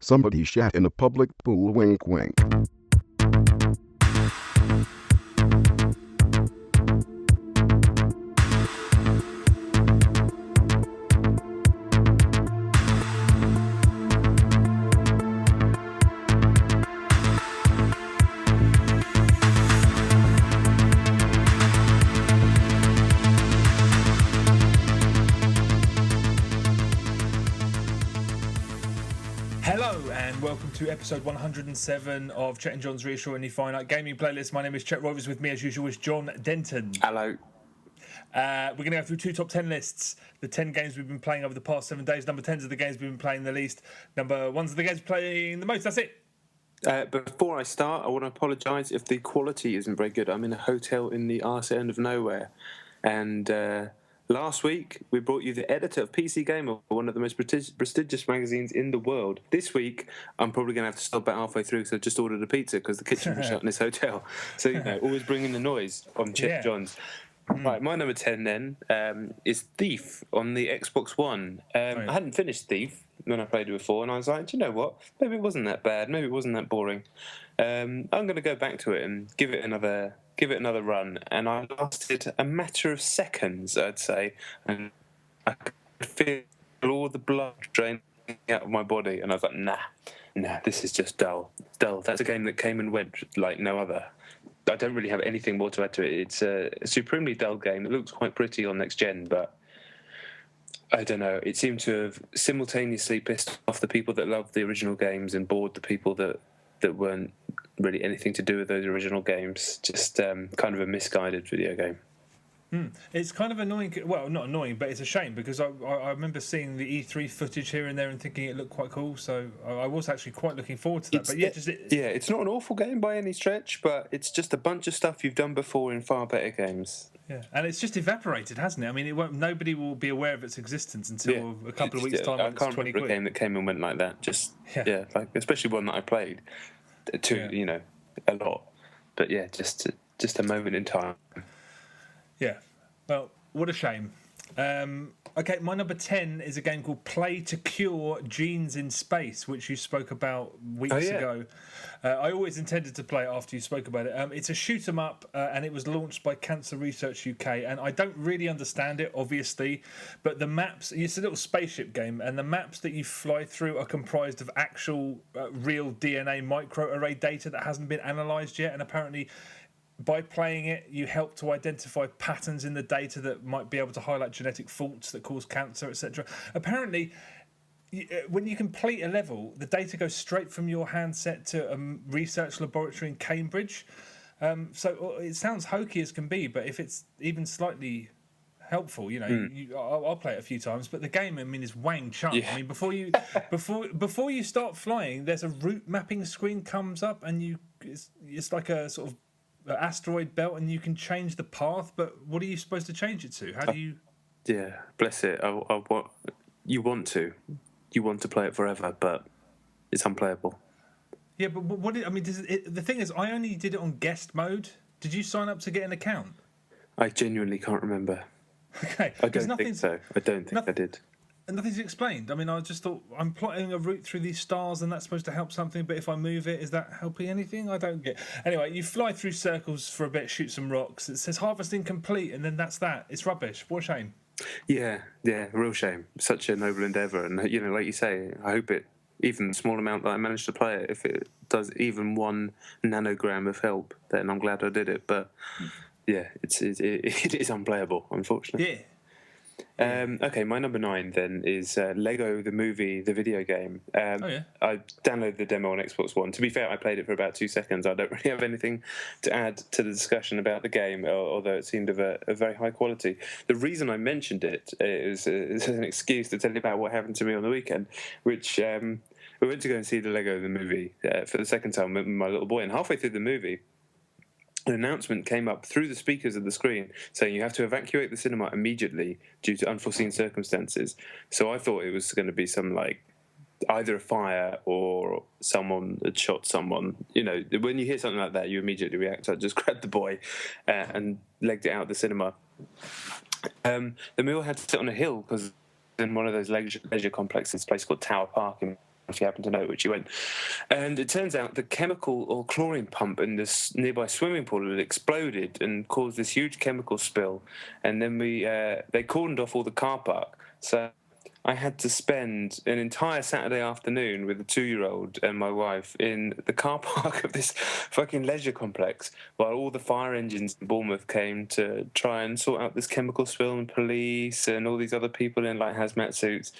Somebody shat in a public pool, wink wink. Welcome to episode 107 of Chet and John's Reassuringly Finite Gaming Playlist. My name is Chet Rovers. With me, as usual, is John Denton. Hello. We're going to go through two top 10 lists. The 10 games we've been playing over the past 7 days. Number 10s are the games we've been playing the least. Number 1s are the games playing the most. That's it. Before I start, I want to apologise if the quality isn't very good. I'm in a hotel in the arse end of nowhere. And last week, we brought you the editor of PC Gamer, one of the most prestigious magazines in the world. This week, I'm probably going to have to stop about halfway through because I just ordered a pizza because the kitchen was shut in this hotel. So, always bringing the noise on Chet John's. Right, my number 10 then is Thief on the Xbox One. I hadn't finished Thief when I played it before, and I was like, do you know what? Maybe it wasn't that bad. Maybe it wasn't that boring. I'm going to go back to it and give it another run, and I lasted a matter of seconds, I'd say, and I could feel all the blood draining out of my body, and I was like, nah, this is just dull. That's a game that came and went like no other. I don't really have anything more to add to it. It's a supremely dull game. It looks quite pretty on next gen, but I don't know. It seemed to have simultaneously pissed off the people that loved the original games and bored the people that weren't really anything to do with those original games. Just kind of a misguided video game. It's kind of annoying. Well, not annoying, but it's a shame because I remember seeing the E3 footage here and there and thinking it looked quite cool. So I was actually quite looking forward to that. It's not an awful game by any stretch, but it's just a bunch of stuff you've done before in far better games. Yeah, and it's just evaporated, hasn't it? I mean, nobody will be aware of its existence until a couple of weeks' time. I can't remember a game that came and went like that. Like especially one that I played a lot. But yeah, just a moment in time. Yeah, well, what a shame. Okay, my number 10 is a game called Play to Cure Genes in Space, which you spoke about weeks ago. I always intended to play it after you spoke about it. It's a shoot 'em up, and it was launched by Cancer Research UK, and I don't really understand it, obviously, but the maps, it's a little spaceship game, and the maps that you fly through are comprised of actual real DNA microarray data that hasn't been analysed yet, and apparently by playing it, you help to identify patterns in the data that might be able to highlight genetic faults that cause cancer, etc. Apparently, when you complete a level, the data goes straight from your handset to a research laboratory in Cambridge. So it sounds hokey as can be, but if it's even slightly helpful, I'll play it a few times. But the game, is Wang Chung. Yeah. I mean, before you start flying, there's a route mapping screen comes up, and it's like a sort of asteroid belt, and you can change the path, but what are you supposed to change it to? How do you? Yeah, bless it. You want to play it forever, but it's unplayable. Yeah, but what? The thing is, I only did it on guest mode. Did you sign up to get an account? I genuinely can't remember. Okay, I don't think so. I don't think I did. And nothing's explained. I mean, I just thought I'm plotting a route through these stars, and that's supposed to help something. But if I move it, is that helping anything? I don't get. Anyway, you fly through circles for a bit, shoot some rocks. It says harvesting complete, and then that's that. It's rubbish. What a shame. Yeah, real shame. Such a noble endeavour, and like you say, I hope it, even the small amount that I managed to play it, if it does even 1 nanogram of help, then I'm glad I did it. But yeah, it is unplayable, unfortunately. Yeah. Okay, my number 9 then is Lego the Movie, the video game. I downloaded the demo on Xbox One. To be fair, I played it for about 2 seconds. I don't really have anything to add to the discussion about the game, although it seemed of a very high quality. The reason I mentioned it is an excuse to tell you about what happened to me on the weekend, which we went to go and see the Lego the Movie for the second time with my little boy, and halfway through the movie, an announcement came up through the speakers of the screen saying you have to evacuate the cinema immediately due to unforeseen circumstances. So I thought it was going to be some either a fire or someone had shot someone. When you hear something like that, you immediately react. So I just grabbed the boy and legged it out of the cinema. The meal had to sit on a hill because in one of those leisure complexes, a place called Tower Park in if you happen to know which you went. And it turns out the chemical or chlorine pump in this nearby swimming pool had exploded and caused this huge chemical spill. And then they cordoned off all the car park. So I had to spend an entire Saturday afternoon with a 2-year-old and my wife in the car park of this fucking leisure complex while all the fire engines in Bournemouth came to try and sort out this chemical spill, and police and all these other people in like hazmat suits.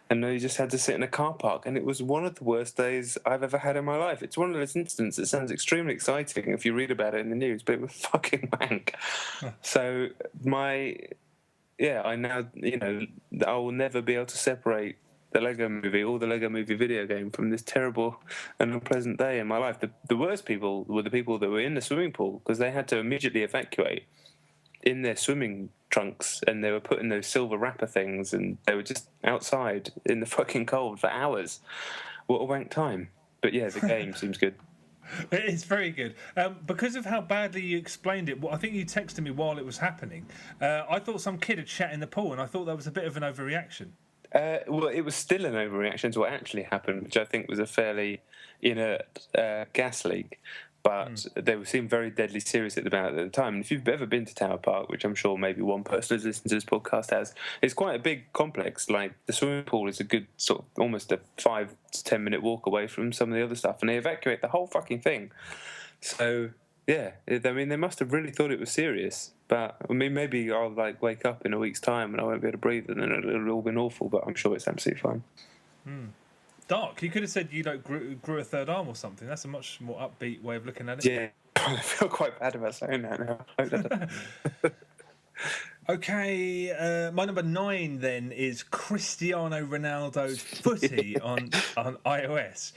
And we just had to sit in a car park, and it was one of the worst days I've ever had in my life. It's one of those incidents that sounds extremely exciting if you read about it in the news, but it was fucking wank. So I now, I will never be able to separate the Lego movie or the Lego movie video game from this terrible and unpleasant day in my life. The worst people were the people that were in the swimming pool, because they had to immediately evacuate in their swimming trunks, and they were put in those silver wrapper things, and they were just outside in the fucking cold for hours. What a wank time. But yeah, the game seems good. It's very good. Because of how badly you explained it, I think you texted me while it was happening. I thought some kid had shat in the pool, and I thought that was a bit of an overreaction. Well, it was still an overreaction to what actually happened, which I think was a fairly inert gas leak. But they seemed very deadly serious about it at the time. And if you've ever been to Tower Park, which I'm sure maybe one person who's listened to this podcast has, it's quite a big complex. Like, the swimming pool is a good sort of almost a 5 to 10 minute walk away from some of the other stuff, and they evacuate the whole fucking thing. So yeah, they must have really thought it was serious. But I mean, maybe I'll like wake up in a week's time and I won't be able to breathe, and then it'll all been awful. But I'm sure it's absolutely fine. Dark. You could have said you grew a third arm or something. That's a much more upbeat way of looking at it. Yeah, I feel quite bad about saying that now. Okay, my number 9 then is Cristiano Ronaldo's Footy on iOS,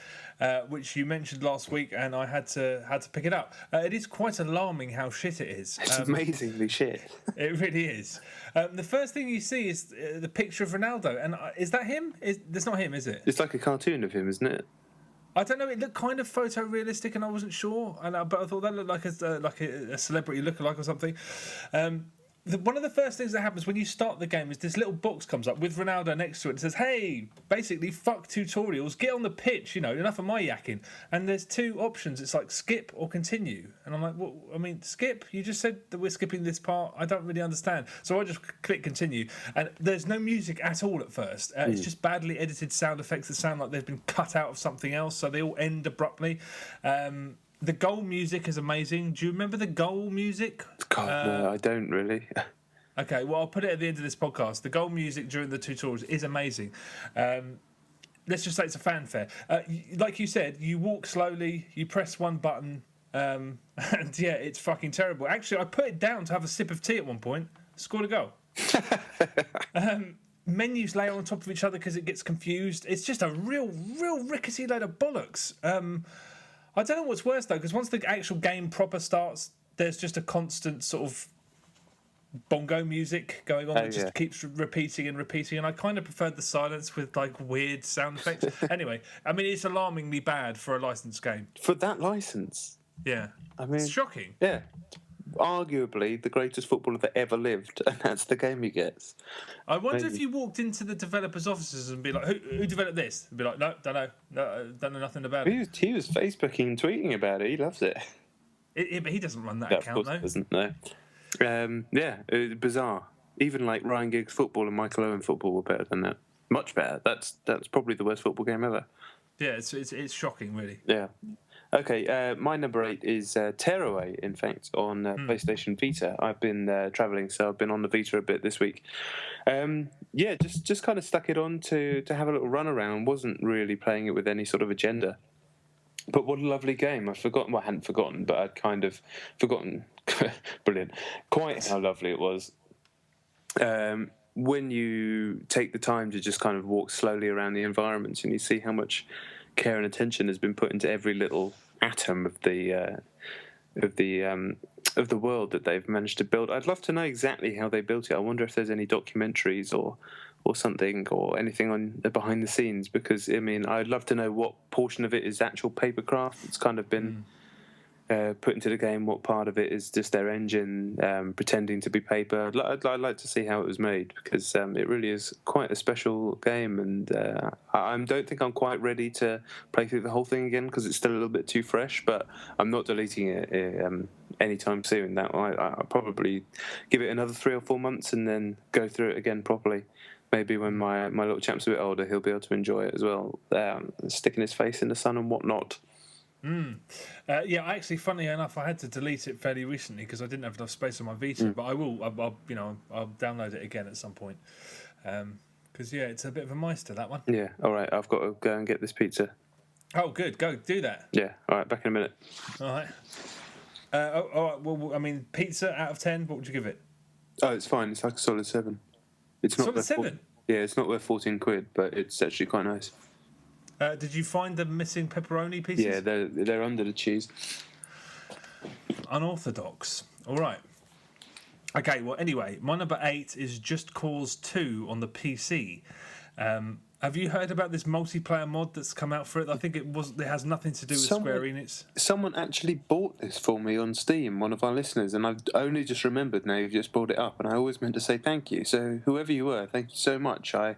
which you mentioned last week, and I had to pick it up. It is quite alarming how shit it is. It's amazingly shit. It really is. The first thing you see is the picture of Ronaldo, and is that him? That's not him, is it? It's like a cartoon of him, isn't it? I don't know. It looked kind of photorealistic, and I wasn't sure. But I thought that looked like a celebrity lookalike or something. One of the first things that happens when you start the game is this little box comes up with Ronaldo next to it. It says, "Hey, basically, fuck tutorials. Get on the pitch. Enough of my yakking." And there's 2 options. It's like skip or continue. And I'm like, "Well, I mean, skip. You just said that we're skipping this part. I don't really understand." So I just click continue, and there's no music at all at first. It's just badly edited sound effects that sound like they've been cut out of something else. So they all end abruptly. The goal music is amazing. Do you remember the goal music? God, no, I don't really. Okay, well, I'll put it at the end of this podcast. The goal music during the tutorials is amazing. Let's just say it's a fanfare. Like you said, you walk slowly, you press one button, and yeah, it's fucking terrible. Actually, I put it down to have a sip of tea at one point, scored a goal. Menus layer on top of each other because it gets confused. It's just a real rickety load of bollocks. I don't know what's worse, though, because once the actual game proper starts, there's just a constant sort of bongo music going on that just keeps repeating, and I kind of preferred the silence with, like, weird sound effects. Anyway, I mean, it's alarmingly bad for a licensed game. For that license? Yeah. I mean, it's shocking. Yeah. Arguably the greatest footballer that ever lived, and that's the game he gets. I wonder if you walked into the developers' offices and be like, who developed this? And be like, no, don't know nothing about it. He was Facebooking and tweeting about it. He loves it. But he doesn't run that account, though. Of course he doesn't, no. Bizarre. Even like Ryan Giggs football and Michael Owen football were better than that. Much better. That's probably the worst football game ever. Yeah, it's shocking, really. Yeah. Okay, my number 8 is Tearaway, in fact, on PlayStation Vita. I've been travelling, so I've been on the Vita a bit this week. Just kind of stuck it on to have a little run around. Wasn't really playing it with any sort of agenda. But what a lovely game. I hadn't forgotten, but I'd kind of forgotten. Brilliant. Quite how lovely it was. When you take the time to just kind of walk slowly around the environment and you see how much care and attention has been put into every little atom of the world that they've managed to build. I'd love to know exactly how they built it. I wonder if there's any documentaries or something or anything on the behind the scenes, because I mean, I'd love to know what portion of it is actual papercraft. It's kind of been put into the game, what part of it is just their engine pretending to be paper. I'd like to see how it was made, because it really is quite a special game, and I don't think I'm quite ready to play through the whole thing again, because it's still a little bit too fresh, but I'm not deleting it anytime soon. I'll probably give it another 3 or 4 months and then go through it again properly. Maybe when my little chap's a bit older, he'll be able to enjoy it as well, sticking his face in the sun and whatnot. Yeah, actually, funnily enough, I had to delete it fairly recently because I didn't have enough space on my Vita. But I will, I'll download it again at some point. Because it's a bit of a meister, that one. Yeah. All right, I've got to go and get this pizza. Oh, good. Go do that. Yeah. All right. Back in a minute. All right. All right. Well, I mean, pizza out of 10. What would you give it? Oh, it's fine. It's like a solid 7. It's not solid 7. Yeah, it's not worth £14, but it's actually quite nice. Did you find the missing pepperoni pieces? Yeah, they're under the cheese. Unorthodox. All right. Okay, well, anyway, my number 8 is Just Cause 2 on the PC. Have you heard about this multiplayer mod that's come out for it? I think it has nothing to do with Square Enix. Someone actually bought this for me on Steam, one of our listeners, and I've only just remembered now you've just brought it up, and I always meant to say thank you. So whoever you were, thank you so much. I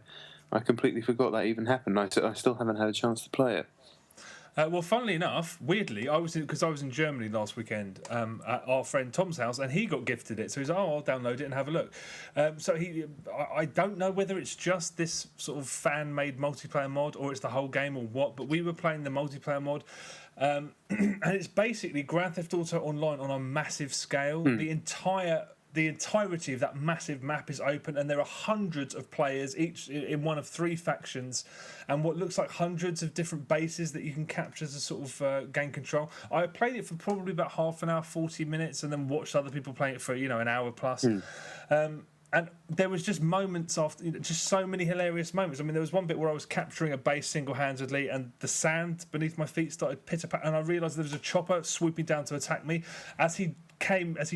completely forgot that even happened. I still haven't had a chance to play it. Well, funnily enough, weirdly, I was in Germany last weekend at our friend Tom's house, and he got gifted it. So he's like, I'll download it and have a look. I don't know whether it's just this sort of fan-made multiplayer mod or it's the whole game or what, but we were playing the multiplayer mod. And it's basically Grand Theft Auto Online on a massive scale. The entirety of that massive map is open, and there are hundreds of players, each in one of 3 factions, and what looks like hundreds of different bases that you can capture to sort of gain control. I played it for probably about half an hour, 40 minutes, and then watched other people playing it for an hour plus. And there was just moments after, just so many hilarious moments. I mean, there was one bit where I was capturing a base single-handedly, and the sand beneath my feet started pitter-patter, and I realised there was a chopper swooping down to attack me. As he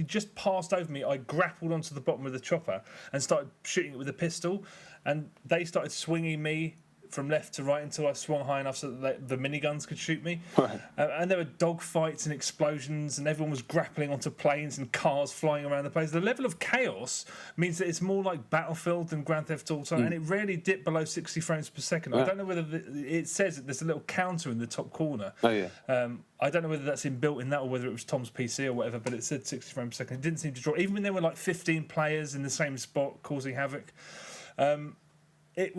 just passed over me, I grappled onto the bottom of the chopper and started shooting it with a pistol, and they started swinging me from left to right until I swung high enough so that the miniguns could shoot me. Right. And there were dog fights and explosions, and everyone was grappling onto planes and cars flying around the place. The level of chaos means that it's more like Battlefield than Grand Theft Auto, and it rarely dipped below 60 frames per second. Yeah. I don't know whether it says that there's a little counter in the top corner. Oh, yeah. I don't know whether that's inbuilt in that or whether it was Tom's PC or whatever, but it said 60 frames per second. It didn't seem to draw. Even when there were like 15 players in the same spot causing havoc. It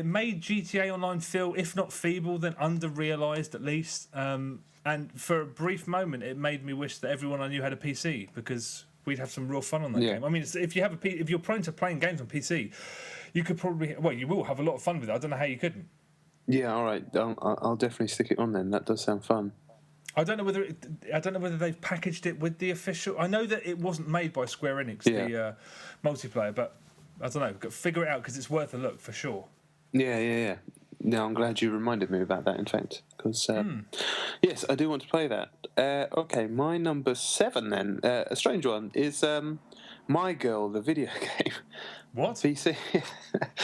made GTA Online feel, if not feeble, then under-realised at least. And for a brief moment, it made me wish that everyone I knew had a PC, because we'd have some real fun on that game. I mean, if you're prone to playing games on PC, you could probably, you will have a lot of fun with it. I don't know how you couldn't. Yeah, all right. I'll definitely stick it on then. That does sound fun. I don't know whether they've packaged it with the official. I know that it wasn't made by Square Enix, the multiplayer, but I don't know. Figure it out, because it's worth a look for sure. Yeah. No, I'm glad you reminded me about that, in fact, because yes, I do want to play that. Okay, my number 7 then, a strange one, is My Girl, the video game. What? PC.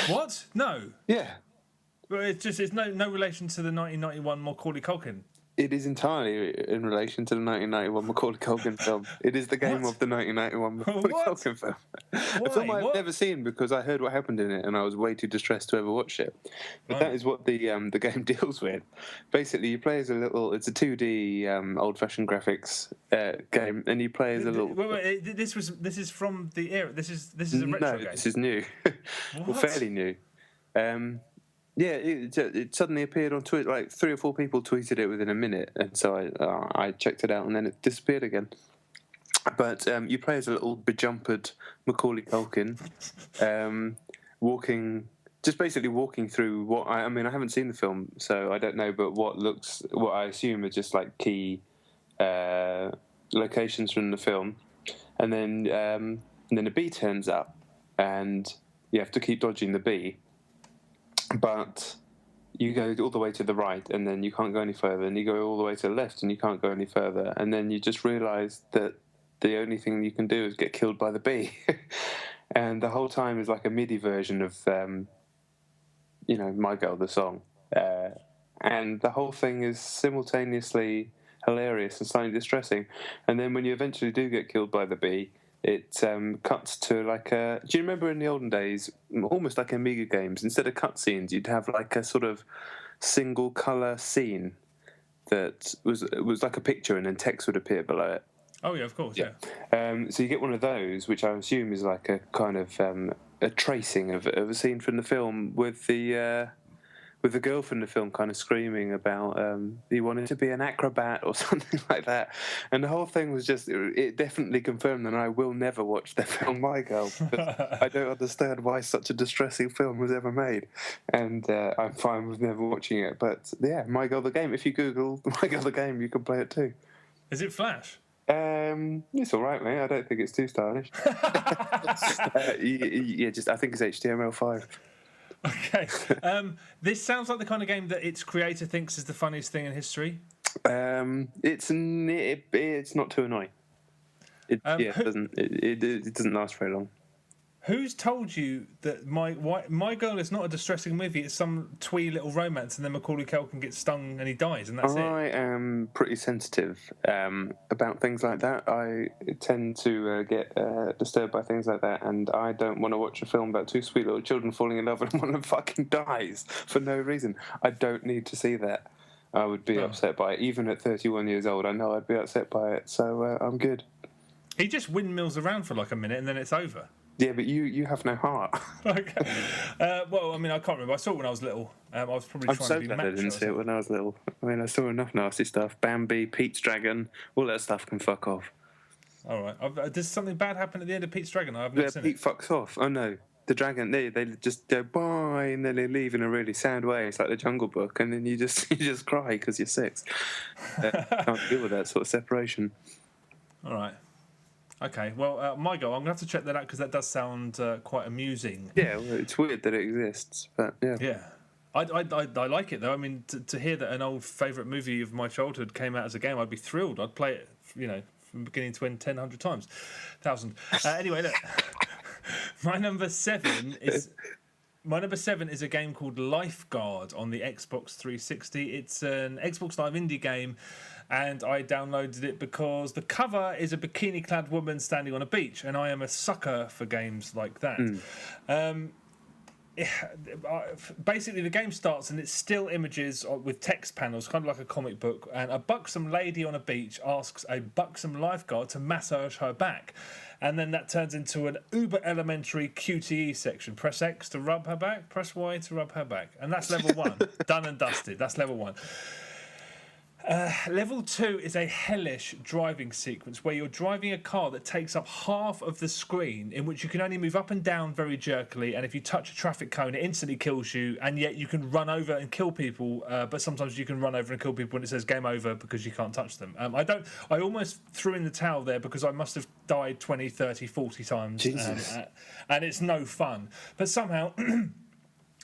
What? No. Yeah. Well, it's no relation to the 1991 Macauley Culkin. It is entirely in relation to the 1991 Macaulay Culkin film. It is the game of the 1991 Macaulay Culkin film. A film I've never seen, because I heard what happened in it and I was way too distressed to ever watch it. But that is what the game deals with. Basically, you play as it's a 2D old-fashioned graphics game, and you play as a little. Wait, this is from the era. This is a retro game. No, this is new. Well, fairly new. Yeah, it suddenly appeared on Twitter. Like 3 or 4 people tweeted it within a minute, and so I checked it out, and then it disappeared again. But you play as a little bejumpered Macaulay Culkin, basically walking through what I haven't seen the film, so I don't know, but what I assume are just like key locations from the film, and then a bee turns up, and you have to keep dodging the bee. But you go all the way to the right, and then you can't go any further, and you go all the way to the left, and you can't go any further, and then you just realise that the only thing you can do is get killed by the bee. And the whole time is like a MIDI version of, My Girl, the song. And the whole thing is simultaneously hilarious and slightly distressing. And then when you eventually do get killed by the bee, it cuts to like a... Do you remember in the olden days, almost like Amiga games, instead of cutscenes, you'd have like a sort of single colour scene that was like a picture and then text would appear below it. Oh, yeah, of course, yeah. So you get one of those, which I assume is like a kind of a tracing of a scene from the film with the girl from the film kind of screaming about he wanted to be an acrobat or something like that. And the whole thing was just, it definitely confirmed that I will never watch the film My Girl, because I don't understand why such a distressing film was ever made. And I'm fine with never watching it. But yeah, My Girl the Game, if you Google My Girl the Game, you can play it too. Is it Flash? It's all right, mate. I don't think it's too stylish. Yeah, just I think it's HTML5. Okay. This sounds like the kind of game that its creator thinks is the funniest thing in history. It's not too annoying. It doesn't last very long. Who's told you that My Girl is not a distressing movie? It's some twee little romance, and then Macauley Culkin gets stung and he dies, and that's it. I am pretty sensitive about things like that. I tend to get disturbed by things like that, and I don't want to watch a film about two sweet little children falling in love and one of them fucking dies for no reason. I don't need to see that. I would be upset by it. Even at 31 years old, I know I'd be upset by it, so I'm good. He just windmills around for like a minute and then it's over. Yeah, but you have no heart. Okay. Well, I mean, I can't remember. I saw it when I was little. I was probably trying to be macho. I didn't see it when I was little. I mean, I saw enough nasty stuff. Bambi, Pete's Dragon, all that stuff can fuck off. All right. Does something bad happen at the end of Pete's Dragon? I've never seen Pete fucks off. Oh, no. The dragon, they just go bye, and then they leave in a really sad way. It's like the Jungle Book, and then you just cry because you're 6. Can't deal with that sort of separation. All right. Okay, well, My Girl, I'm going to have to check that out because that does sound quite amusing. Yeah, well, it's weird that it exists, but yeah. Yeah. I like it, though. I mean, to hear that an old favourite movie of my childhood came out as a game, I'd be thrilled. I'd play it, from beginning to end 1,000 times. 1,000. Anyway, look. My number 7 is a game called Lifeguard on the Xbox 360. It's an Xbox Live indie game, and I downloaded it because the cover is a bikini-clad woman standing on a beach, and I am a sucker for games like that. Basically, the game starts and it's still images with text panels, kind of like a comic book, and a buxom lady on a beach asks a buxom lifeguard to massage her back. And then that turns into an uber elementary QTE section. Press X to rub her back, press Y to rub her back. And that's level 1. Done and dusted. That's level 1. Level 2 is a hellish driving sequence where you're driving a car that takes up half of the screen, in which you can only move up and down very jerkily, and if you touch a traffic cone it instantly kills you, and yet you can run over and kill people, but sometimes you can run over and kill people when it says game over because you can't touch them. I almost threw in the towel there because I must have died 20, 30, 40 times. Jesus. And it's no fun. But somehow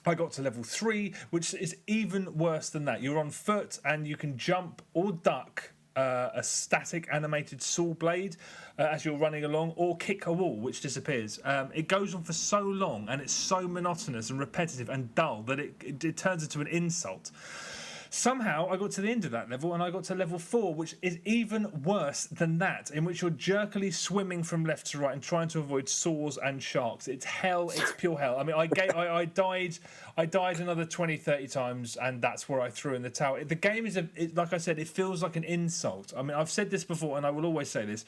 I got to level 3, which is even worse than that. You're on foot and you can jump or duck a static animated saw blade as you're running along, or kick a wall, which disappears. It goes on for so long and it's so monotonous and repetitive and dull that it turns into an insult. Somehow I got to the end of that level and I got to level 4, which is even worse than that, in which you're jerkily swimming from left to right and trying to avoid saws and sharks. It's hell. It's pure hell. I mean, I died another 20, 30 times, and that's where I threw in the towel. The game is, like I said, it feels like an insult. I mean, I've said this before and I will always say this.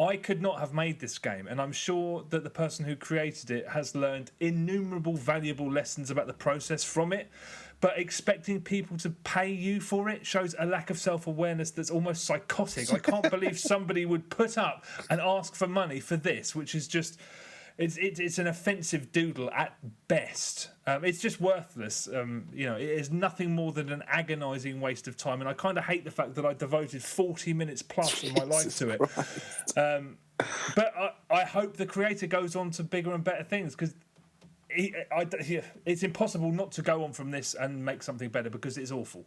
I could not have made this game, and I'm sure that the person who created it has learned innumerable valuable lessons about the process from it. But expecting people to pay you for it shows a lack of self-awareness that's almost psychotic. I can't believe somebody would put up and ask for money for this, which is just... It's an offensive doodle at best. It's just worthless. It is nothing more than an agonising waste of time, and I kind of hate the fact that I devoted 40 minutes plus of my life to it. But I hope the creator goes on to bigger and better things, because it's impossible not to go on from this and make something better, because it's awful.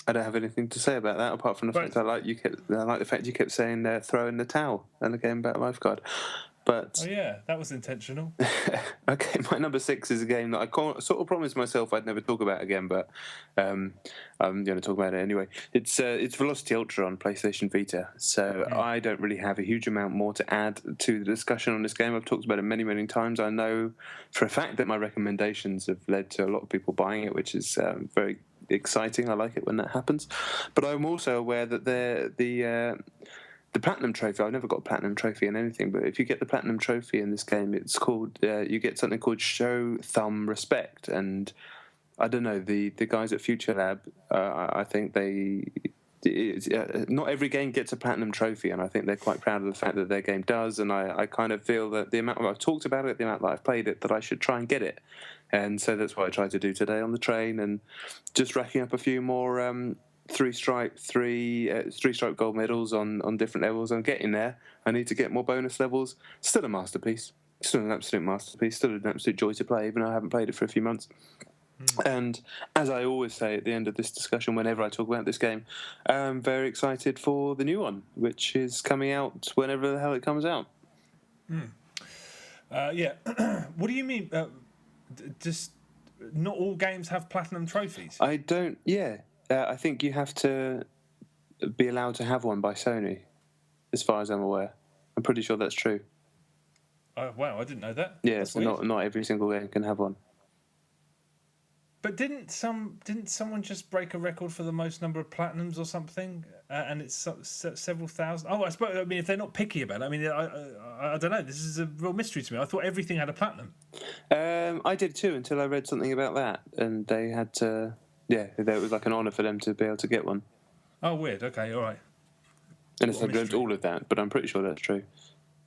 I don't have anything to say about that apart from the fact I like the fact you kept saying throw in the towel and the game about Lifeguard. But Oh yeah, that was intentional. okay, my number 6 is a game that I sort of promised myself I'd never talk about again, but I'm going to talk about it anyway. It's Velocity Ultra on PlayStation Vita, so I don't really have a huge amount more to add to the discussion on this game. I've talked about it many, many times. I know for a fact that my recommendations have led to a lot of people buying it, which is very exciting. I like it when that happens. But I'm also aware that the Platinum Trophy, I've never got a Platinum Trophy in anything, but if you get the Platinum Trophy in this game, it's called, you get something called Show Thumb Respect. And I don't know, the guys at Future Lab, I think not every game gets a Platinum Trophy, and I think they're quite proud of the fact that their game does, and I kind of feel that the amount I've talked about it, the amount that I've played it, that I should try and get it. And so that's what I tried to do today on the train, and just racking up a few more three-stripe gold medals on different levels. I'm getting there. I need to get more bonus levels. Still a masterpiece. Still an absolute masterpiece. Still an absolute joy to play, even though I haven't played it for a few months. And as I always say at the end of this discussion, whenever I talk about this game, I'm very excited for the new one, which is coming out whenever the hell it comes out. Yeah. What do you mean? Just not all games have platinum trophies? I don't. Yeah. I think you have to be allowed to have one by Sony, as far as I'm aware. I'm pretty sure that's true. Oh, wow, I didn't know that. Yeah, so not every single game can have one. But didn't someone just break a record for the most number of platinums or something? And it's several thousand. Oh, I suppose. I mean, if they're not picky about it, I mean, I don't know. This is a real mystery to me. I thought everything had a platinum. I did too until I read something about that, and they had to. Yeah, it was like an honour for them to be able to get one. Oh, weird. Okay, all right. Unless I've learned all of that, but I'm pretty sure that's true.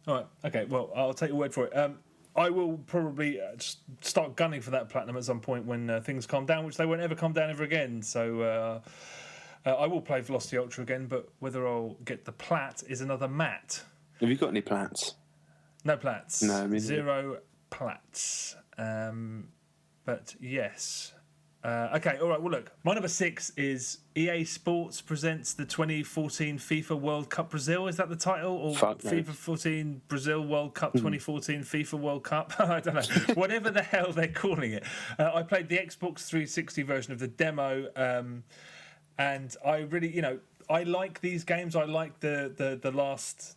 All right. Okay. Well, I'll take your word for it. I will probably start gunning for that platinum at some point when things calm down, which they won't ever calm down ever again. So I will play Velocity Ultra again, but whether I'll get the plat is another mat. Have you got any plats? No plats. No, I mean 0 plats. But yes. Okay, all right. Well, look, my number 6 is EA Sports presents the 2014 FIFA World Cup Brazil. Is that the title? Or FIFA 14 Brazil World Cup 2014 FIFA World Cup? I don't know. Whatever the hell they're calling it. I played the Xbox 360 version of the demo, and I really, I like these games. I like the last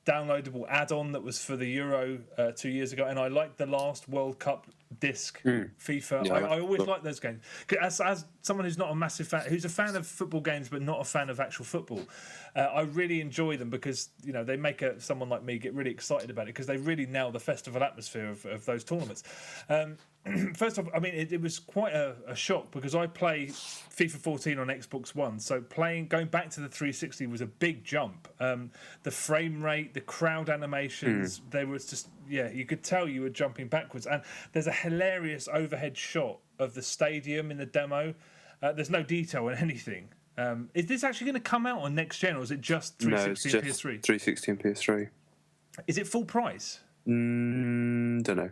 downloadable add-on that was for the Euro 2 years ago, and I like the last World Cup disc FIFA. Yeah, I always like those games. As someone who's not a massive fan, who's a fan of football games but not a fan of actual football, I really enjoy them because they make someone like me get really excited about it because they really nail the festival atmosphere of those tournaments. First off, I mean, it was quite a shock because I play FIFA 14 on Xbox One, so going back to the 360 was a big jump. The frame rate, the crowd animations, they was just, you could tell you were jumping backwards. And there's a hilarious overhead shot of the stadium in the demo. There's no detail on anything. Is this actually going to come out on next gen, or is it just 360 and PS3? 360 and PS3. Is it full price? Don't know.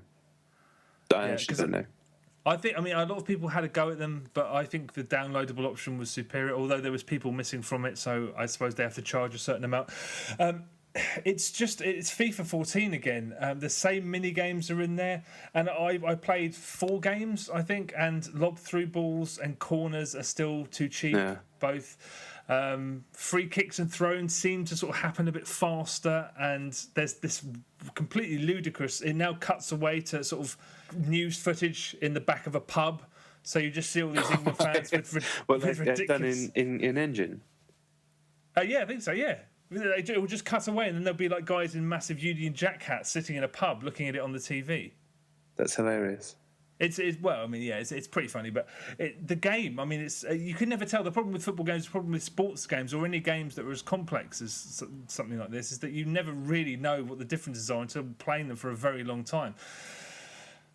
I actually don't know. I mean, a lot of people had a go at them, but I think the downloadable option was superior, although there was people missing from it, so I suppose they have to charge a certain amount. It's FIFA 14 again. The same mini games are in there, and I played 4 games, I think, and lob through balls and corners are still too cheap, both. Free kicks and throws seem to sort of happen a bit faster, and there's this completely ludicrous. It now cuts away to sort of news footage in the back of a pub, so you just see all these England fans with ridiculous. Done in engine. Yeah, I think so. Yeah. It will just cut away, and then there'll be like guys in massive Union Jack hats sitting in a pub looking at it on the TV. That's hilarious. It's pretty funny, but the game, I mean, it's you can never tell. The problem with football games, the problem with sports games, or any games that are as complex as something like this, is that you never really know what the differences are until playing them for a very long time.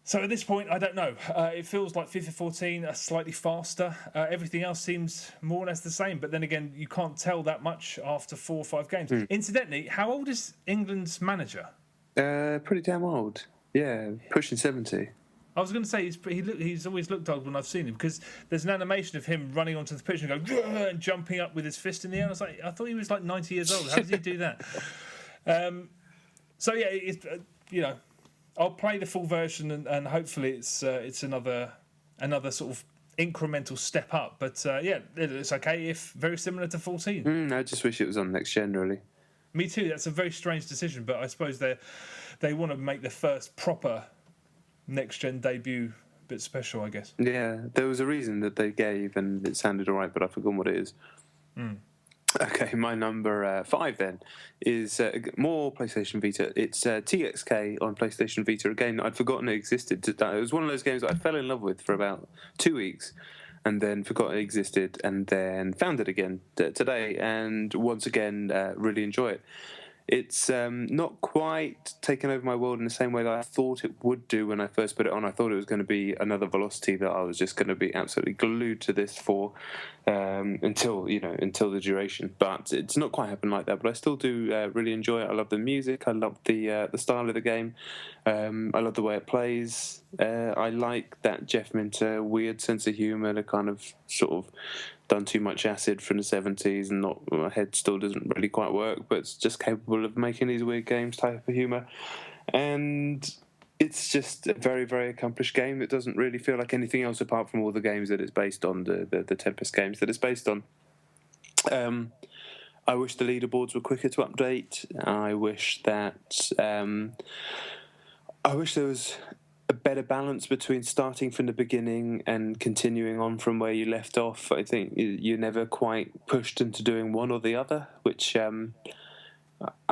So at this point, I don't know. It feels like FIFA 14 are slightly faster. Everything else seems more or less the same. But then again, you can't tell that much after 4 or 5 games. Incidentally, how old is England's manager? Pretty damn old. Yeah, pushing 70. I was going to say he's always looked old when I've seen him because there's an animation of him running onto the pitch and going and jumping up with his fist in the air. I thought he was like 90 years old. How does he do that? So yeah, I'll play the full version and hopefully it's another sort of incremental step up. But it's okay if very similar to 14. I just wish it was on next gen, really. Me too. That's a very strange decision, but I suppose they want to make the first proper next gen debut a bit special, I guess. Yeah, there was a reason that they gave, and it sounded alright, but I've forgotten what it is. Okay, my number 5 then is more PlayStation Vita. It's TXK on PlayStation Vita. Again, I'd forgotten it existed. It was one of those games that I fell in love with for about 2 weeks, and then forgot it existed, and then found it again today, and once again really enjoy it. It's not quite taken over my world in the same way that I thought it would do when I first put it on. I thought it was going to be another Velocity that I was just going to be absolutely glued to this for until the duration. But it's not quite happened like that. But I still do really enjoy it. I love the music. I love the style of the game. I love the way it plays. I like that Jeff Minter weird sense of humour, the kind of sort of done too much acid from the 70s and my head still doesn't really quite work, but it's just capable of making these weird games type of humour. And it's just a very, very accomplished game that doesn't really feel like anything else apart from all the games that it's based on, the Tempest games that it's based on. I wish the leaderboards were quicker to update. I wish there was a better balance between starting from the beginning and continuing on from where you left off. I think you're never quite pushed into doing one or the other, which I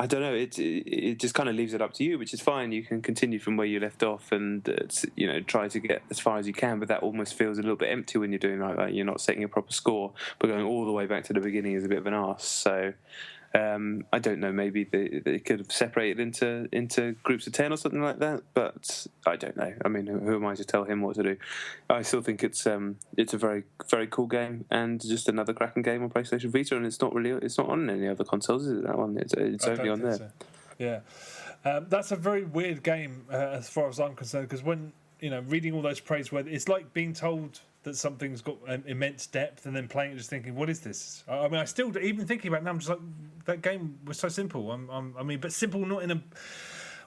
don't know. It just kind of leaves it up to you, which is fine. You can continue from where you left off and try to get as far as you can, but that almost feels a little bit empty when you're doing like that. You're not setting a proper score, but going all the way back to the beginning is a bit of an arse. So I don't know. Maybe they could have separated into groups of 10 or something like that, but I don't know. I mean, who am I to tell him what to do? I still think it's a very, very cool game and just another cracking game on PlayStation Vita, and it's not on any other consoles, is it? That one, it's only on there. So. Yeah, that's a very weird game as far as I'm concerned, because when reading all those praise, where it's like being told that something's got immense depth, and then playing it just thinking, what is this? I mean, I still, even thinking about it now, I'm just like, that game was so simple. But simple not in a,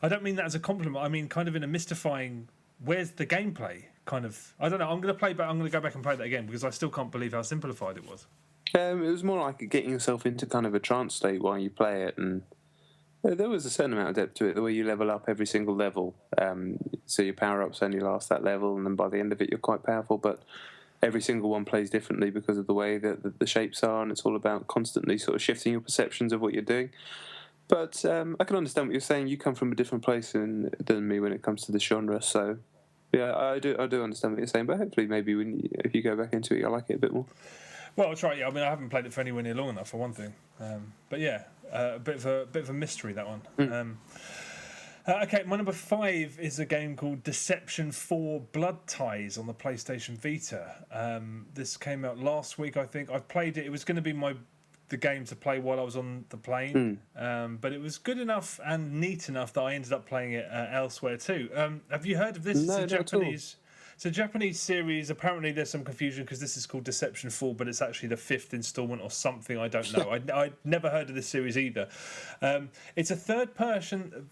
I don't mean that as a compliment, I mean kind of in a mystifying, where's the gameplay kind of, I don't know, I'm going to go back and play that again, because I still can't believe how simplified it was. It was more like getting yourself into kind of a trance state while you play it, and there was a certain amount of depth to it, the way you level up every single level. So your power-ups only last that level, and then by the end of it, you're quite powerful. But every single one plays differently because of the way that the shapes are, and it's all about constantly sort of shifting your perceptions of what you're doing. But I can understand what you're saying. You come from a different place than me when it comes to the genre. So, yeah, I do understand what you're saying. But hopefully, maybe if you go back into it, you'll like it a bit more. Well, I'll try. Yeah, I mean, I haven't played it for anywhere near long enough, for one thing. But yeah, a bit of a mystery, that one. Okay, my number 5 is a game called Deception 4 Blood Ties on the PlayStation Vita. This came out last week, I think. I've played it. It was going to be the game to play while I was on the plane, but it was good enough and neat enough that I ended up playing it elsewhere too. Have you heard of this? No, it's a Japanese series. Apparently there's some confusion because this is called Deception 4, but it's actually the 5th installment or something. I don't know. I'd never heard of this series either. It's a third person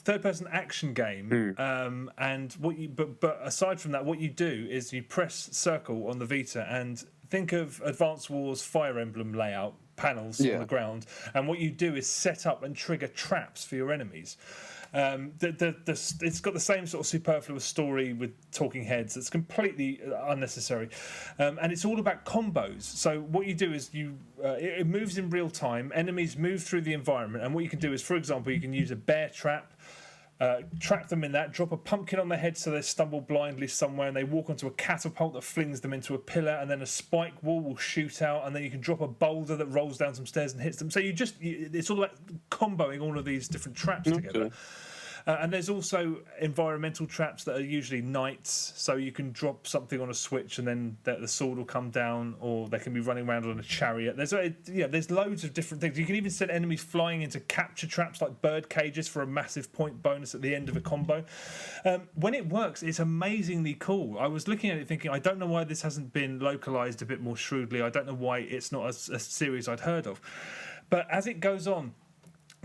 action game, and but aside from that, what you do is you press circle on the Vita and think of Advance Wars Fire Emblem layout panels on the ground, and what you do is set up and trigger traps for your enemies. It's got the same sort of superfluous story with talking heads. It's completely unnecessary, and it's all about combos. So what you do is it moves in real time. Enemies move through the environment, and what you can do is, for example, you can use a bear trap. Trap them in that, drop a pumpkin on their head so they stumble blindly somewhere, and they walk onto a catapult that flings them into a pillar, and then a spike wall will shoot out, and then you can drop a boulder that rolls down some stairs and hits them. So it's all about comboing all of these different traps together. And there's also environmental traps that are usually knights, so you can drop something on a switch and then the sword will come down, or they can be running around on a chariot. There's loads of different things. You can even send enemies flying into capture traps like bird cages for a massive point bonus at the end of a combo. When it works, it's amazingly cool. I was looking at it thinking, I don't know why this hasn't been localized a bit more shrewdly. I don't know why it's not a series I'd heard of. But as it goes on,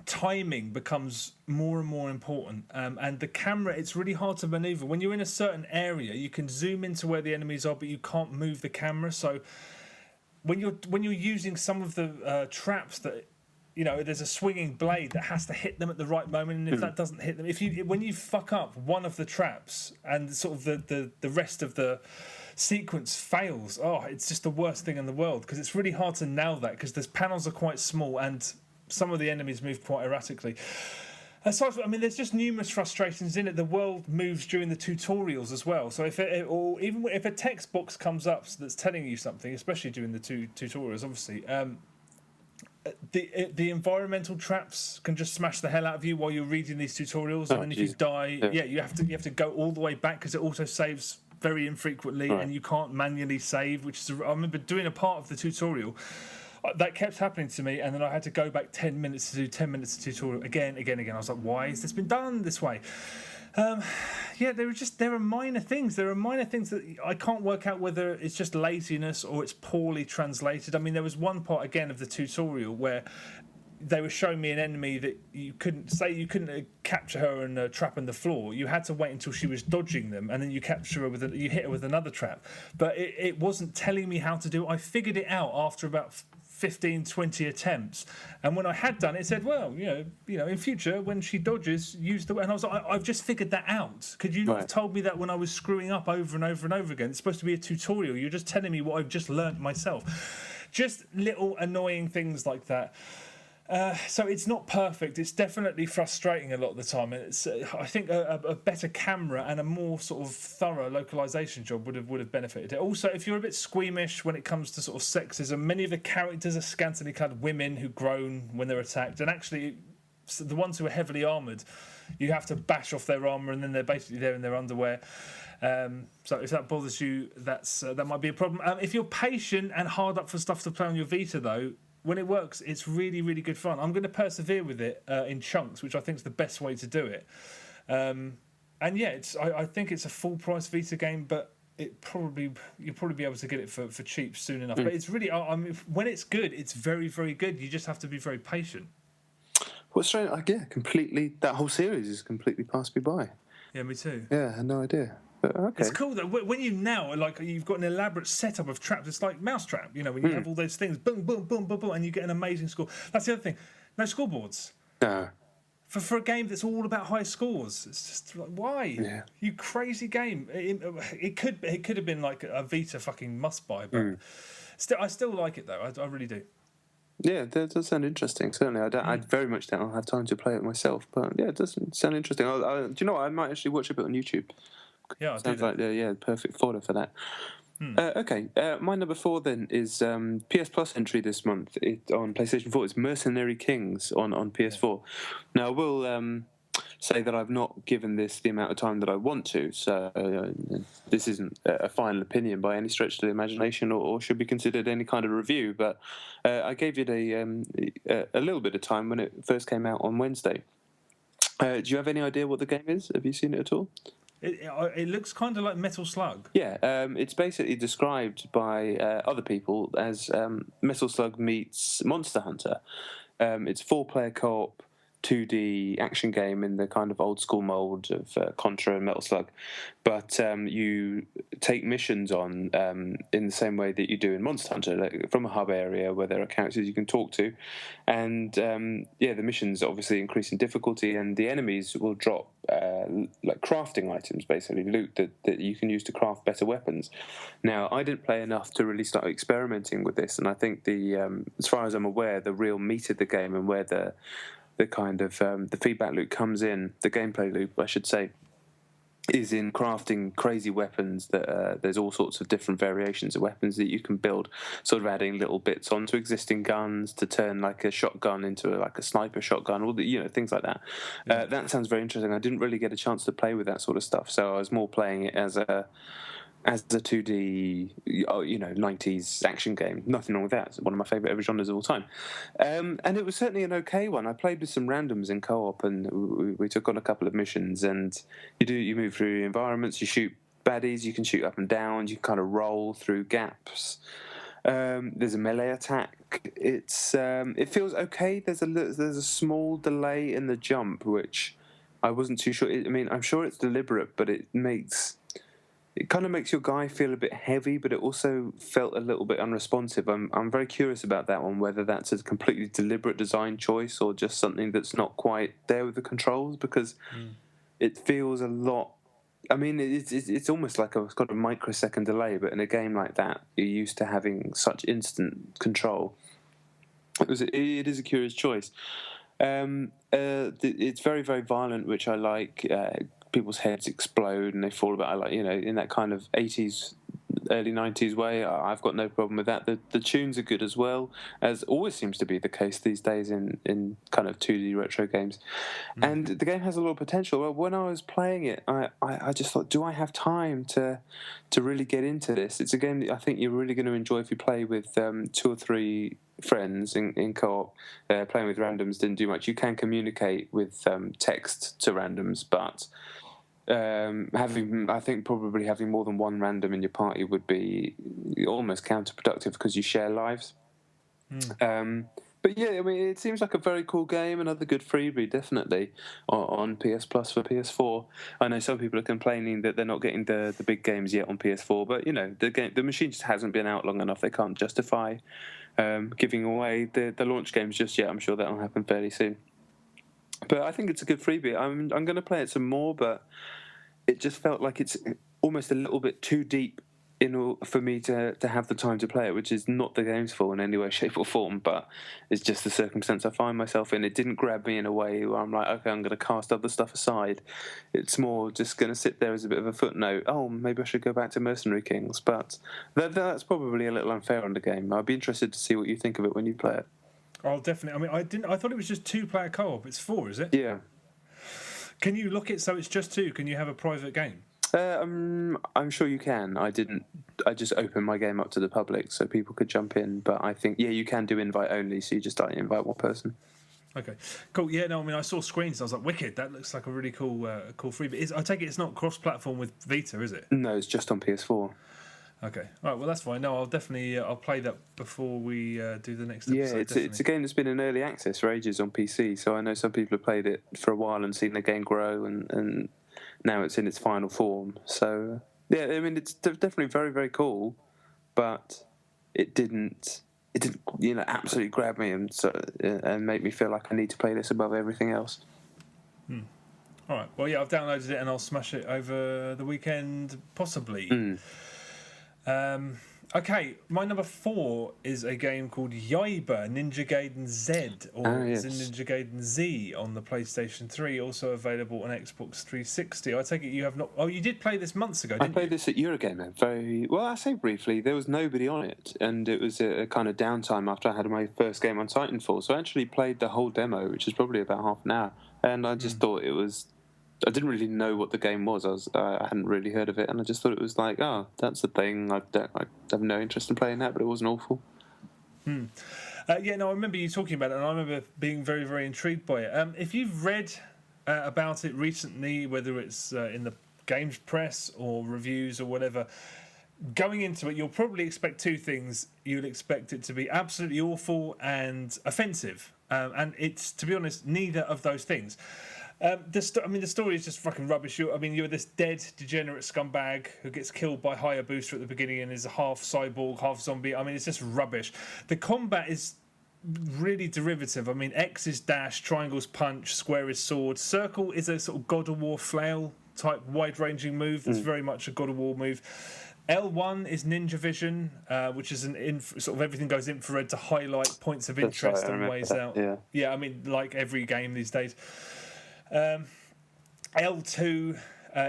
timing becomes more and more important, and the camera, it's really hard to maneuver. When you're in a certain area, you can zoom into where the enemies are, but you can't move the camera. So when you're using some of the traps that, there's a swinging blade that has to hit them at the right moment, and if that doesn't hit them, when you fuck up one of the traps and sort of the rest of the sequence fails, it's just the worst thing in the world, because it's really hard to nail that, because the panels are quite small and some of the enemies move quite erratically. Aside from, there's just numerous frustrations in it. The world moves during the tutorials as well. So even if a text box comes up that's telling you something, especially during the tutorials, obviously, the environmental traps can just smash the hell out of you while you're reading these tutorials. And then if you die, you have to go all the way back, because it auto saves very infrequently, and you can't manually save. I remember doing a part of the tutorial that kept happening to me, and then I had to go back 10 minutes to do 10 minutes of tutorial again. I was like, why has this been done this way? There are minor things. There are minor things that I can't work out whether it's just laziness or it's poorly translated. There was one part, again, of the tutorial where they were showing me an enemy that you couldn't capture her and trap on the floor. You had to wait until she was dodging them, and then you capture her you hit her with another trap. But it wasn't telling me how to do it. I figured it out after about 15, 20 attempts, and when I had done it, it said, well, in future when she dodges, use the. And I was like, I've just figured that out. Could you not have told me that when I was screwing up over and over and over again? It's supposed to be a tutorial. You're just telling me what I've just learnt myself. Just little annoying things like that. So it's not perfect. It's definitely frustrating a lot of the time. It's I think a better camera and a more sort of thorough localization job would have benefited it. Also, if you're a bit squeamish when it comes to sort of sexism, many of the characters are scantily clad women who groan when they're attacked, and actually the ones who are heavily armoured, you have to bash off their armour, and then they're basically there in their underwear. So if that bothers you, that might be a problem. If you're patient and hard up for stuff to play on your Vita, though, when it works, it's really, really good fun. I'm going to persevere with it in chunks, which I think is the best way to do it. I think it's a full price Vita game, but you'll probably be able to get it for cheap soon enough. But it's really, when it's good, it's very, very good. You just have to be very patient. What's strange? Completely. That whole series is completely passed me by. Yeah, me too. Yeah, I had no idea. Okay. It's cool though when you now you've got an elaborate setup of traps. It's like Mousetrap, when you have all those things, boom, boom, boom, boom, boom, and you get an amazing score. That's the other thing. No scoreboards. No. For a game that's all about high scores, it's just like, why? Yeah. You crazy game. It could have been like a Vita fucking must buy, but I still like it though. I really do. Yeah, that does sound interesting. Certainly, I very much don't have time to play it myself, but yeah, it does sound interesting. Do you know what? I might actually watch a bit on YouTube. Yeah, sounds like perfect fodder for that. Okay, my number 4 then is PS Plus entry this month on PlayStation 4. It's Mercenary Kings on PS4. Now, I will say that I've not given this the amount of time that I want to, so this isn't a final opinion by any stretch of the imagination, or should be considered any kind of review, but I gave it a little bit of time when it first came out on Wednesday. Do you have any idea what the game is? Have you seen it at all? It looks kind of like Metal Slug. Yeah, it's basically described by other people as Metal Slug meets Monster Hunter. It's 4-player co-op, 2D action game in the kind of old school mold of Contra and Metal Slug, but you take missions on in the same way that you do in Monster Hunter, like from a hub area where there are characters you can talk to, and the missions obviously increase in difficulty, and the enemies will drop like crafting items, basically loot that you can use to craft better weapons. Now, I didn't play enough to really start experimenting with this, and I think as far as I'm aware, the real meat of the game and where the kind of the feedback loop comes in, the gameplay loop, I should say, is in crafting crazy weapons that there's all sorts of different variations of weapons that you can build, sort of adding little bits onto existing guns to turn like a shotgun into like a sniper shotgun, all things like that. That sounds very interesting. I didn't really get a chance to play with that sort of stuff, so I was more playing it as a 2D, 90s action game. Nothing wrong with that. It's one of my favourite ever genres of all time. And it was certainly an okay one. I played with some randoms in co-op, and we took on a couple of missions, and you move through environments, you shoot baddies, you can shoot up and down, you can kind of roll through gaps. There's a melee attack. It feels okay. There's a small delay in the jump, which I wasn't too sure. I mean, I'm sure it's deliberate, but it kind of makes your guy feel a bit heavy, but it also felt a little bit unresponsive. I'm very curious about that one, whether that's a completely deliberate design choice or just something that's not quite there with the controls, because it feels a lot. I mean, it's almost like it's got a microsecond delay, but in a game like that, you're used to having such instant control. It is a curious choice. It's very, very violent, which I like. People's heads explode and they fall about. I like, in that kind of 80s, early 90s way. I've got no problem with that. The tunes are good as well, as always seems to be the case these days in kind of 2D retro games. And the game has a lot of potential. Well, when I was playing it, I just thought, do I have time to really get into this? It's a game that I think you're really going to enjoy if you play with 2 or 3 friends in co-op. Playing with randoms didn't do much. You can communicate with text to randoms, but I think probably having more than one random in your party would be almost counterproductive because you share lives. But yeah, I mean, it seems like a very cool game. Another good freebie, definitely, on PS Plus for PS4. I know some people are complaining that they're not getting the big games yet on PS4, but the machine just hasn't been out long enough. They can't justify giving away the launch games just yet. I'm sure that'll happen fairly soon. But I think it's a good freebie. I'm going to play it some more, but it just felt like it's almost a little bit too deep for me to have the time to play it, which is not the game's fault in any way, shape or form, but it's just the circumstance I find myself in. It didn't grab me in a way where I'm like, okay, I'm going to cast other stuff aside. It's more just going to sit there as a bit of a footnote. Oh, maybe I should go back to Mercenary Kings, but that's probably a little unfair on the game. I'd be interested to see what you think of it when you play it. Oh, definitely. I mean, I thought it was just 2-player co-op. It's 4, is it? Yeah. Can you look it so it's just 2? Can you have a private game? I'm sure you can. I just opened my game up to the public so people could jump in. But I think, you can do invite only, so you just invite one person. Okay, cool. Yeah, no, I mean, I saw screens and I was like, wicked, that looks like a really cool freebie. I take it it's not cross-platform with Vita, is it? No, it's just on PS4. Okay, all right, well, that's fine. No, I'll definitely I'll play that before we do the next episode. Yeah, it's a game that's been in early access for ages on PC, so I know some people have played it for a while and seen the game grow, and now it's in its final form. So, yeah, I mean, it's definitely very, very cool, but it didn't absolutely grab me and make me feel like I need to play this above everything else. All right, well, yeah, I've downloaded it and I'll smash it over the weekend, possibly. Okay, my number 4 is a game called Yaiba, Ninja Gaiden Z, or is it Ninja Gaiden Z on the PlayStation 3, also available on Xbox 360. I take it you have not... Oh, you did play this months ago, didn't you? I played this at Eurogamer very... Well, I say briefly, there was nobody on it, and it was a kind of downtime after I had my first game on Titanfall, so I actually played the whole demo, which is probably about half an hour, and I just thought it was... I didn't really know what the game was. I hadn't really heard of it, and I just thought it was like, oh, that's the thing. I have no interest in playing that, but it wasn't awful. Yeah, no, I remember you talking about it, and I remember being very, very intrigued by it. If you've read about it recently, whether it's in the games press or reviews or whatever, going into it, you'll probably expect 2 things. You'll expect it to be absolutely awful and offensive, and it's, to be honest, neither of those things. The story is just fucking rubbish. You're this dead, degenerate scumbag who gets killed by Hayabusa at the beginning and is a half cyborg, half zombie. I mean, it's just rubbish. The combat is really derivative. I mean, X is dash, triangle's punch, square is sword, circle is a sort of God of War flail type wide-ranging move. It's very much a God of War move. L1 is Ninja Vision, which is sort of everything goes infrared to highlight points of interest and ways out. Yeah, I mean, like every game these days. L2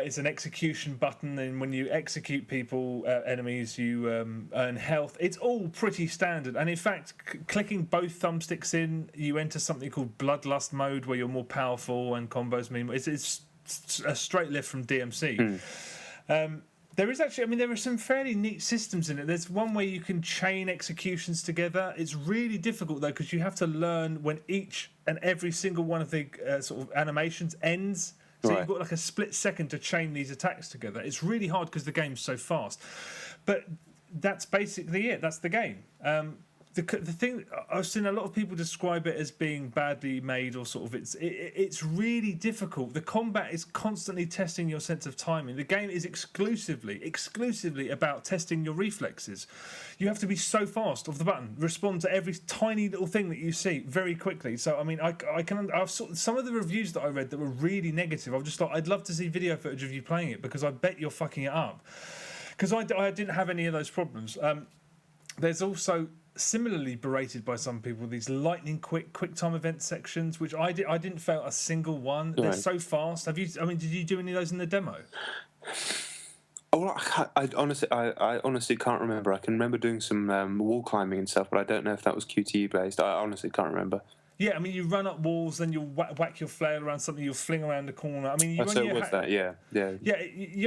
is an execution button, and when you execute enemies, you earn health. It's all pretty standard, and in fact, clicking both thumbsticks in, you enter something called Bloodlust mode, where you're more powerful and combos mean. It's a straight lift from DMC. There is actually, there are some fairly neat systems in it. There's one where you can chain executions together. It's really difficult, though, because you have to learn when each and every single one of the sort of animations ends. So you've got like a split second to chain these attacks together. It's really hard because the game's so fast. But that's basically it. That's the game. The thing, I've seen a lot of people describe it as being badly made, or sort of it's really difficult. The combat is constantly testing your sense of timing. The game is exclusively about testing your reflexes. You have to be so fast off the button, respond to every tiny little thing that you see very quickly. So I mean, I've some of the reviews that I read that were really negative. I've just thought I'd love to see video footage of you playing it, because I bet you're fucking it up. Because I didn't have any of those problems. There's also, similarly berated by some people, these lightning quick time event sections, which I didn't fail a single one. They're so fast. Did you do any of those in the demo? Oh, I honestly can't remember. I can remember doing some wall climbing and stuff, but I don't know if that was QTE based. I honestly can't remember. Yeah, I mean, you run up walls, then you'll whack your flail around something, you'll fling around the corner. I mean, you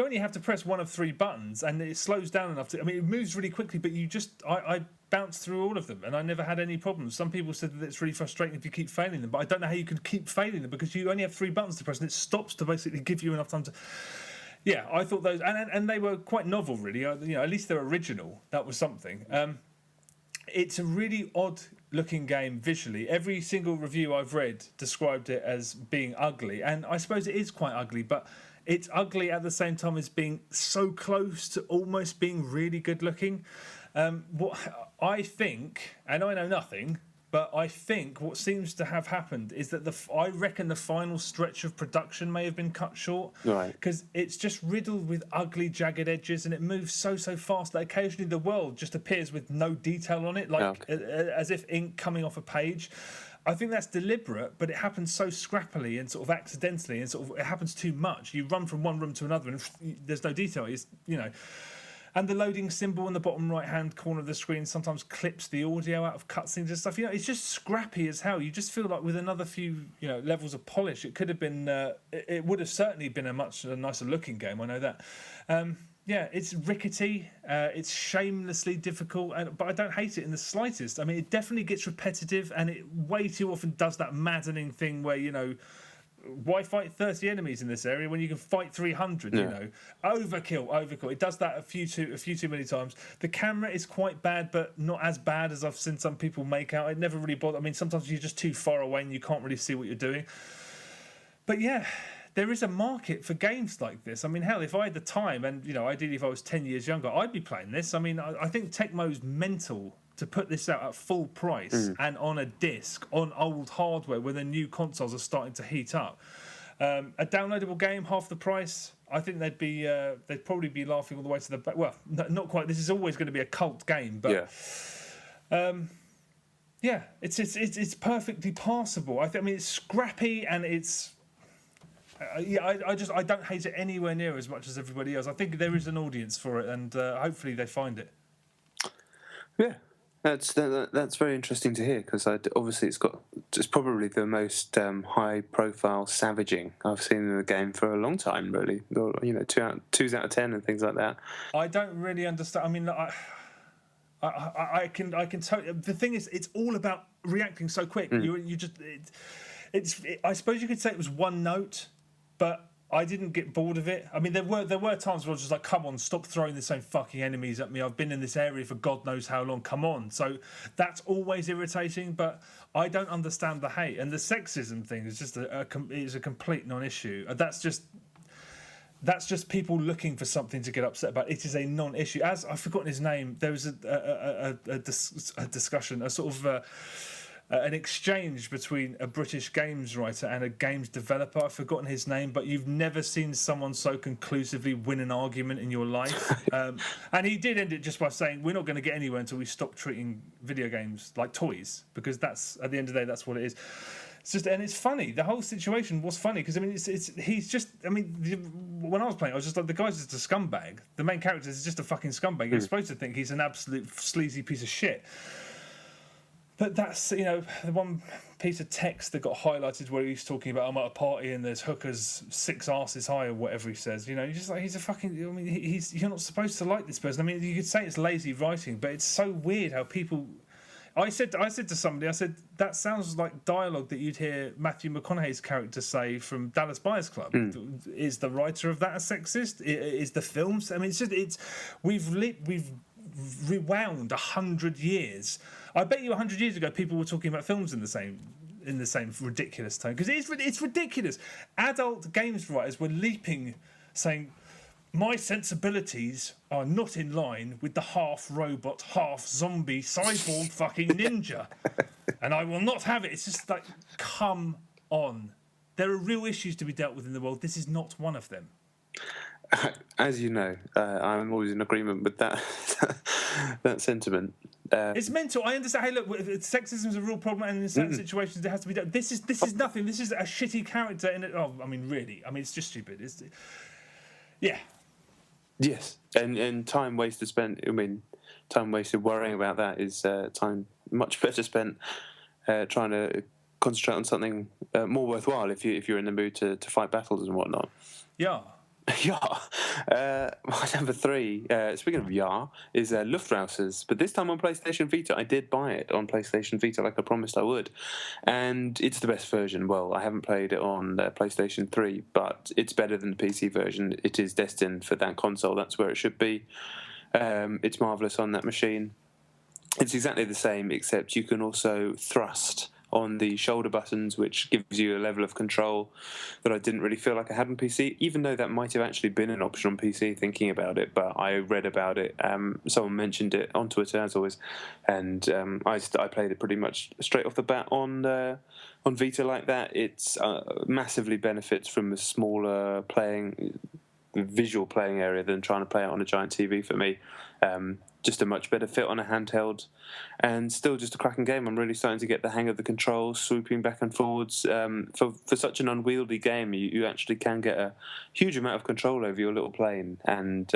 only have to press one of 3 buttons, and it slows down enough to. I mean, it moves really quickly, but I bounced through all of them, and I never had any problems. Some people said that it's really frustrating if you keep failing them, but I don't know how you could keep failing them, because you only have 3 buttons to press, and it stops to basically give you enough time to. Yeah, I thought those, and they were quite novel, really. At least they're original. That was something. It's a really odd-looking game visually. Every single review I've read described it as being ugly, and I suppose it is quite ugly, but it's ugly at the same time as being so close to almost being really good-looking. What I think, and I know nothing, but I think what seems to have happened is that I reckon the final stretch of production may have been cut short, right? Because it's just riddled with ugly, jagged edges, and it moves so fast that occasionally the world just appears with no detail on it, as if ink coming off a page. I think that's deliberate, but it happens so scrappily and sort of accidentally, and it happens too much. You run from one room to another, and there's no detail. And the loading symbol in the bottom right-hand corner of the screen sometimes clips the audio out of cutscenes and stuff. It's just scrappy as hell. You just feel like with another few, levels of polish, it could have been. It would have certainly been a much nicer looking game. I know that. It's rickety. It's shamelessly difficult, but I don't hate it in the slightest. I mean, it definitely gets repetitive, and it way too often does that maddening thing where why fight 30 enemies in this area when you can fight 300? Overkill. It does that a few too many times. The camera is quite bad, but not as bad as I've seen some people make out. It never really bothered. I mean, sometimes you're just too far away and you can't really see what you're doing. But yeah, there is a market for games like this. I mean, hell, if I had the time, and ideally if I was 10 years younger, I'd be playing this. I mean, I think Tecmo's mental to put this out at full price and on a disc on old hardware when the new consoles are starting to heat up. A downloadable game, half the price. I think they'd probably be laughing all the way to the back. Well, not quite. This is always going to be a cult game, but it's perfectly passable. I mean, it's scrappy and it's. I don't hate it anywhere near as much as everybody else. I think there is an audience for it, and hopefully they find it. Yeah. That's very interesting to hear, because obviously it's probably the most high-profile savaging I've seen in the game for a long time, really. 2s out of 10 and things like that. I don't really understand. I mean, I can totally. The thing is, it's all about reacting so quick. You just I suppose you could say it was one note, but I didn't get bored of it. I mean, there were times where I was just like, come on, stop throwing the same fucking enemies at me. I've been in this area for God knows how long. Come on. So that's always irritating, but I don't understand the hate. And the sexism thing is just is a complete non-issue. That's just people looking for something to get upset about. It is a non-issue. As I've forgotten his name, there was a discussion, a sort of an exchange between a British games writer and a games developer. I've forgotten his name, but you've never seen someone so conclusively win an argument in your life. And he did end it just by saying, we're not going to get anywhere until we stop treating video games like toys, because that's, at the end of the day, that's what it is. It's just, and it's funny. The whole situation was funny because, I mean, he's just, I mean, when I was playing, I was just like, the guy's just a scumbag. The main character is just a fucking scumbag. You're supposed to think he's an absolute sleazy piece of shit. But that's, the one piece of text that got highlighted where he's talking about, I'm at a party and there's hookers 6 arses high or whatever he says. You're just like, he's a fucking, I mean, you're not supposed to like this person. I mean, you could say it's lazy writing, but it's so weird how people... I said to somebody, that sounds like dialogue that you'd hear Matthew McConaughey's character say from Dallas Buyers Club. Is the writer of that a sexist? Is the film? I mean, we've rewound 100 years. I bet you 100 years ago people were talking about films in the same ridiculous tone, because it's ridiculous. Adult games writers were leaping, saying, my sensibilities are not in line with the half robot, half zombie, cyborg fucking ninja, and I will not have it. It's just like, come on. There are real issues to be dealt with in the world. This is not one of them. As you know, I'm always in agreement with that that sentiment. It's mental. I understand. Hey, look, sexism is a real problem, and in certain situations it has to be done. This is nothing. This is a shitty character in it. Oh, I mean, really. I mean, it's just stupid. Yeah. Yes, and time wasted spent. I mean, time wasted worrying about that is time much better spent trying to concentrate on something more worthwhile if you're in the mood to fight battles and whatnot. Yeah. Yeah. My number 3, speaking of is Luftrausers, but this time on PlayStation Vita. I did buy it on PlayStation Vita like I promised I would, and it's the best version. Well, I haven't played it on PlayStation 3, but it's better than the PC version. It is destined for that console. That's where it should be. It's marvellous on that machine. It's exactly the same, except you can also thrust on the shoulder buttons, which gives you a level of control that I didn't really feel like I had on PC, even though that might have actually been an option on PC, thinking about it. But I read about it. Someone mentioned it on Twitter, as always, and I played it pretty much straight off the bat on Vita like that. It's massively benefits from a smaller visual playing area than trying to play it on a giant TV for me. Just a much better fit on a handheld, and still just a cracking game. I'm really starting to get the hang of the controls, swooping back and forwards. For such an unwieldy game, you actually can get a huge amount of control over your little plane, and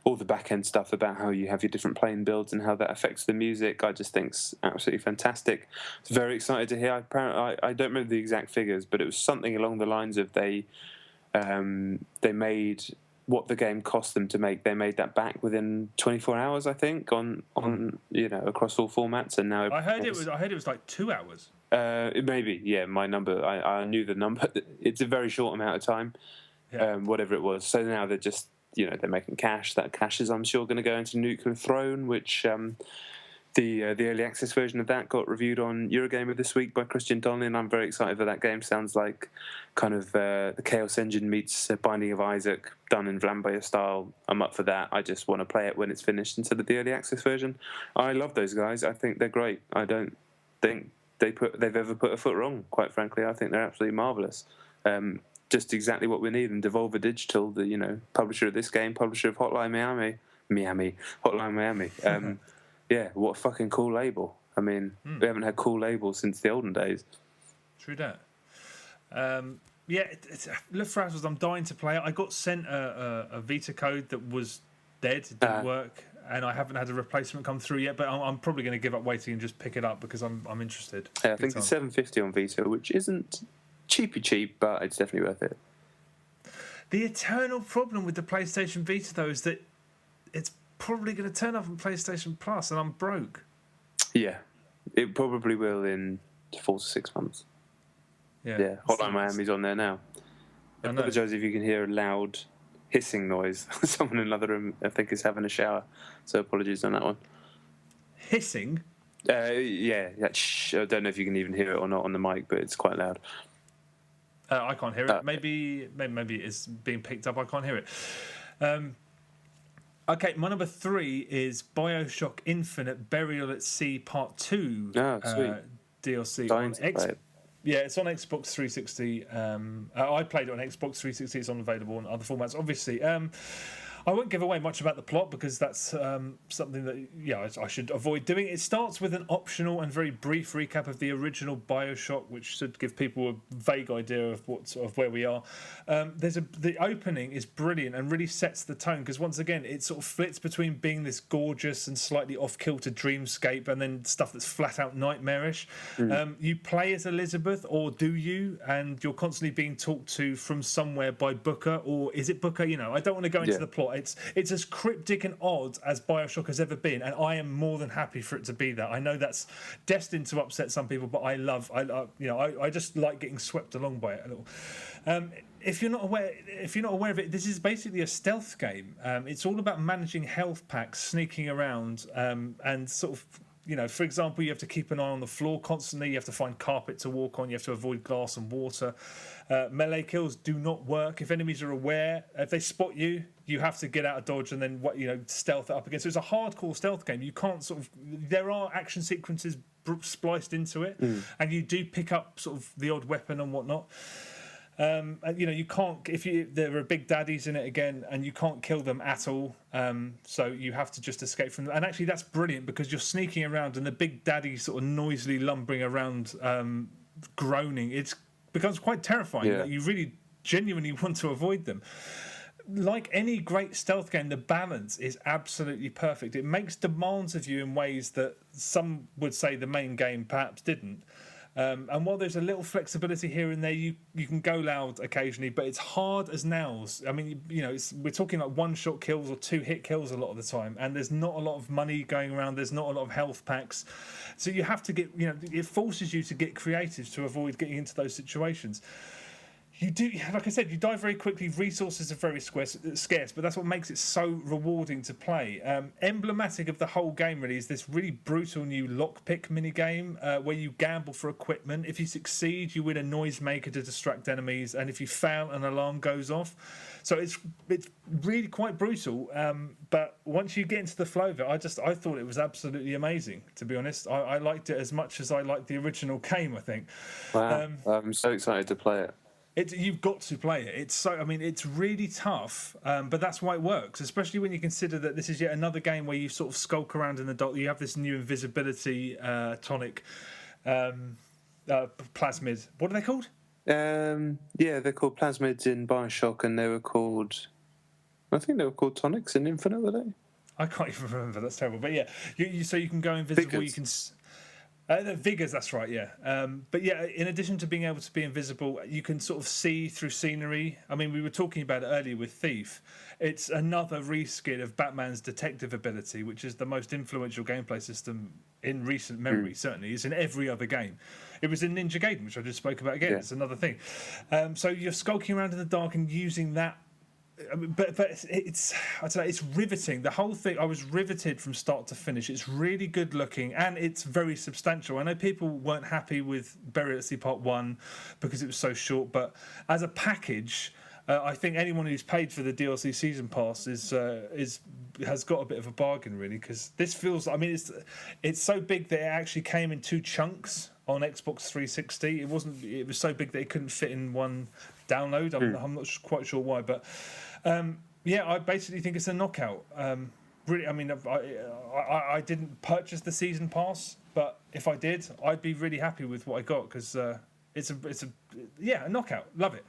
all the back end stuff about how you have your different plane builds and how that affects the music, I just think's absolutely fantastic. I was very excited to hear. I don't remember the exact figures, but it was something along the lines of they made what the game cost them to make. They made that back within 24 hours, I think, on across all formats. And now I heard it was like 2 hours. Maybe, yeah. My number, I knew the number. It's a very short amount of time, whatever it was. So now they're just they're making cash. That cash is, I'm sure, going to go into Nuclear Throne, which the early access version of that got reviewed on Eurogamer this week by Christian Donnelly, and I'm very excited for that game. Sounds like kind of the Chaos Engine meets Binding of Isaac done in Vlambeer style. I'm up for that. I just want to play it when it's finished instead of the early access version. I love those guys. I think they're great. I don't think they've ever put a foot wrong, quite frankly. I think they're absolutely marvellous. Just exactly what we need. And Devolver Digital, the publisher of this game, publisher of Hotline Miami. Yeah, what a fucking cool label. I mean, we haven't had cool labels since the olden days. True that. Luftrausers, I'm dying to play it. I got sent a Vita code that was dead, it didn't work, and I haven't had a replacement come through yet, but I'm probably going to give up waiting and just pick it up because I'm interested. Yeah, I think it's $7.50 on Vita, which isn't cheap, but it's definitely worth it. The eternal problem with the PlayStation Vita, though, is that it's probably going to turn up on PlayStation Plus, and I'm broke. Yeah, it probably will in 4 to 6 months. Yeah, Hotline Miami's on there now. I apologise if you can hear a loud hissing noise. Someone in another room, I think, is having a shower, so apologies on that one. Hissing? Yeah. Shh. I don't know if you can even hear it or not on the mic, but it's quite loud. I can't hear it. Maybe it's being picked up. I can't hear it. Okay, my number 3 is Bioshock Infinite Burial at Sea Part 2 DLC. Yeah, it's on Xbox 360. I played it on Xbox 360. It's unavailable on other formats, obviously. I won't give away much about the plot because that's something that I should avoid doing. It starts with an optional and very brief recap of the original Bioshock, which should give people a vague idea of where we are. The opening is brilliant and really sets the tone because once again it sort of flits between being this gorgeous and slightly off-kilter dreamscape and then stuff that's flat out nightmarish. You play as Elizabeth, or do you? And you're constantly being talked to from somewhere by Booker, or is it Booker? I don't want to go into the plot. not. It's as cryptic and odd as Bioshock has ever been, and I am more than happy for it to be that. I know that's destined to upset some people, but I just like getting swept along by it a little. If you're not aware of it, this is basically a stealth game. It's all about managing health packs, sneaking around, and sort of. For example, you have to keep an eye on the floor constantly. You have to find carpet to walk on. You have to avoid glass and water. Melee kills do not work. If enemies are aware, if they spot you, you have to get out of dodge and then stealth it up again. So it's a hardcore stealth game. You can't there are action sequences spliced into it, and you do pick up sort of the odd weapon and whatnot. You can't there are big daddies in it again, and you can't kill them at all. So you have to just escape from them. And actually, that's brilliant because you're sneaking around, and the big daddy sort of noisily lumbering around, groaning. It becomes quite terrifying. Yeah. That you really genuinely want to avoid them. Like any great stealth game, the balance is absolutely perfect. It makes demands of you in ways that some would say the main game perhaps didn't. And while there's a little flexibility here and there, you can go loud occasionally, but it's hard as nails. I mean, we're talking like one-shot kills or two-hit kills a lot of the time, and there's not a lot of money going around. There's not a lot of health packs, so you have to get. It forces you to get creative to avoid getting into those situations. You do, like I said, you die very quickly. Resources are very scarce, but that's what makes it so rewarding to play. Emblematic of the whole game, really, is this really brutal new lockpick minigame where you gamble for equipment. If you succeed, you win a noisemaker to distract enemies, and if you fail, an alarm goes off. So it's really quite brutal. But once you get into the flow of it, I thought it was absolutely amazing. To be honest, I liked it as much as I liked the original game. I think. Wow, I'm so excited to play it. You've got to play it. It's really tough, but that's why it works. Especially when you consider that this is yet another game where you sort of skulk around in the dark. You have this new invisibility tonic, plasmid. What are they called? They're called plasmids in Bioshock, and I think they were called tonics in Infinite, were they? I can't even remember. That's terrible. But yeah, so you can go invisible. Vigors. You can. The vigors, that's right, yeah. But yeah, in addition to being able to be invisible, you can sort of see through scenery. I mean, we were talking about it earlier with Thief. It's another reskin of Batman's detective ability, which is the most influential gameplay system in recent memory, certainly. It's in every other game. It was in Ninja Gaiden, which I just spoke about again. Yeah. It's another thing. So you're skulking around in the dark and using that. But it's riveting. The whole thing, I was riveted from start to finish. It's really good looking and it's very substantial. I know people weren't happy with Buried at Sea Part 1 because it was so short, but as a package, I think anyone who's paid for the DLC season pass has got a bit of a bargain, really, because this feels. I mean, it's so big that it actually came in 2 chunks on Xbox 360. It was so big that it couldn't fit in one download. I'm not quite sure why, but I basically think it's a knockout. Really, I mean, I didn't purchase the season pass, but if I did, I'd be really happy with what I got because it's a knockout. Love it.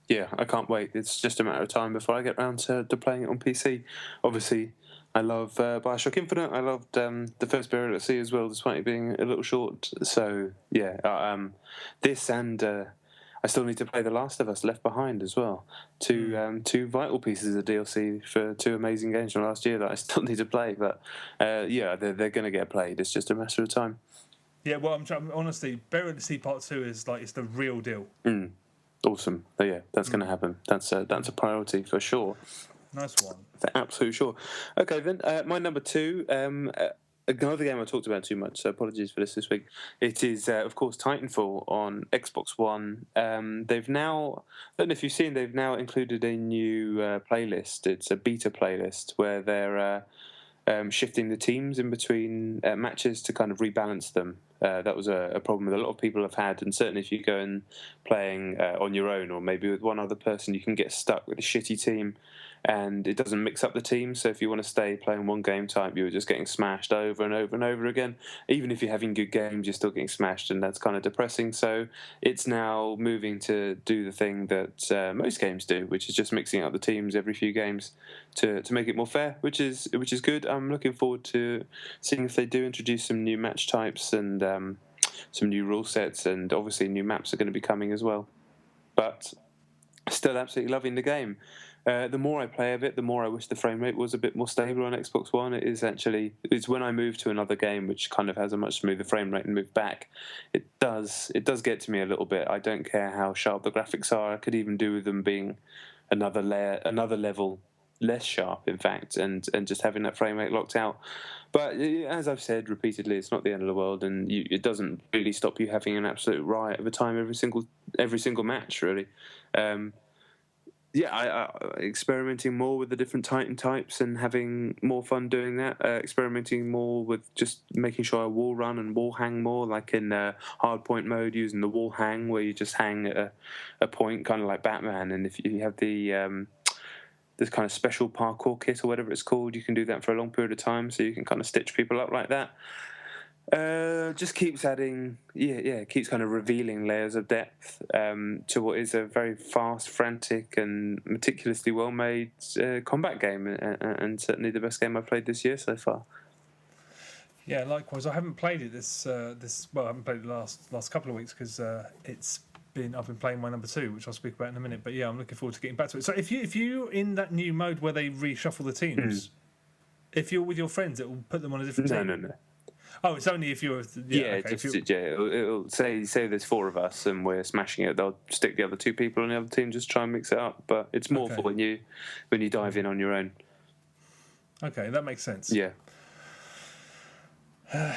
Yeah, I can't wait. It's just a matter of time before I get around to playing it on PC. Obviously, I love Bioshock Infinite. I loved the first Buried at Sea as well, despite it being a little short. So, yeah, this and I still need to play The Last of Us Left Behind as well. Two vital pieces of DLC for 2 amazing games from last year that I still need to play. But, they're going to get played. It's just a matter of time. Yeah, well, honestly, Buried at Sea Part 2 is it's the real deal. Awesome. But yeah, that's going to happen. That's a priority for sure. Nice one. For absolute sure. Okay, then my number 2. Another game I talked about too much, so apologies for this week. It is, of course, Titanfall on Xbox One. They've now, I don't know if you've seen, they've now included a new playlist. It's a beta playlist where they're shifting the teams in between matches to kind of rebalance them. That was a problem that a lot of people have had, and certainly if you go and playing on your own or maybe with one other person, you can get stuck with a shitty team and it doesn't mix up the team. So if you want to stay playing one game type, you're just getting smashed over and over and over again. Even if you're having good games, you're still getting smashed, and that's kind of depressing. So it's now moving to do the thing that most games do, which is just mixing up the teams every few games to make it more fair, which is good. I'm looking forward to seeing if they do introduce some new match types and some new rule sets, and obviously new maps are going to be coming as well. But still absolutely loving the game. The more I play of it, the more I wish the frame rate was a bit more stable on Xbox One. It's when I move to another game which kind of has a much smoother frame rate and move back, it does get to me a little bit. I don't care how sharp the graphics are. I could even do with them being another level less sharp, in fact, and just having that frame rate locked out. But as I've said repeatedly, it's not the end of the world, and it doesn't really stop you having an absolute riot of a time every single match, really. I experimenting more with the different Titan types and having more fun doing that. Experimenting more with just making sure I wall run and wall hang more, like in hard point mode, using the wall hang where you just hang at a point, kind of like Batman. And if you have the this kind of special parkour kit or whatever it's called, you can do that for a long period of time, so you can kind of stitch people up like that. Just keeps adding, keeps kind of revealing layers of depth to what is a very fast, frantic, and meticulously well-made combat game, and certainly the best game I've played this year so far. Yeah, likewise. I haven't played it I haven't played it the last couple of weeks because I've been playing my number 2, which I'll speak about in a minute. But yeah, I'm looking forward to getting back to it. So if you're in that new mode where they reshuffle the teams, if you're with your friends, it will put them on a different team. No. Oh, it's only if you're... It'll say there's 4 of us and we're smashing it. They'll stick the other 2 people on the other team, just try and mix it up. But it's more for when you dive in on your own. Okay, that makes sense. Yeah.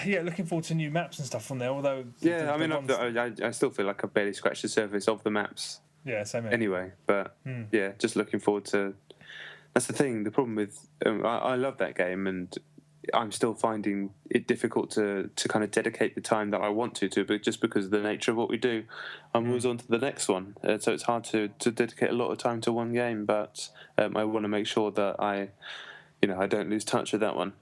Looking forward to new maps and stuff on there. Although, I still feel like I've barely scratched the surface of the maps. Yeah, same here. Anyway, but just looking forward to. That's the thing. The problem with I love that game, and I'm still finding it difficult to kind of dedicate the time that I want to, but just because of the nature of what we do, I'm always on to the next one. So it's hard to dedicate a lot of time to one game, but I want to make sure that I don't lose touch with that one.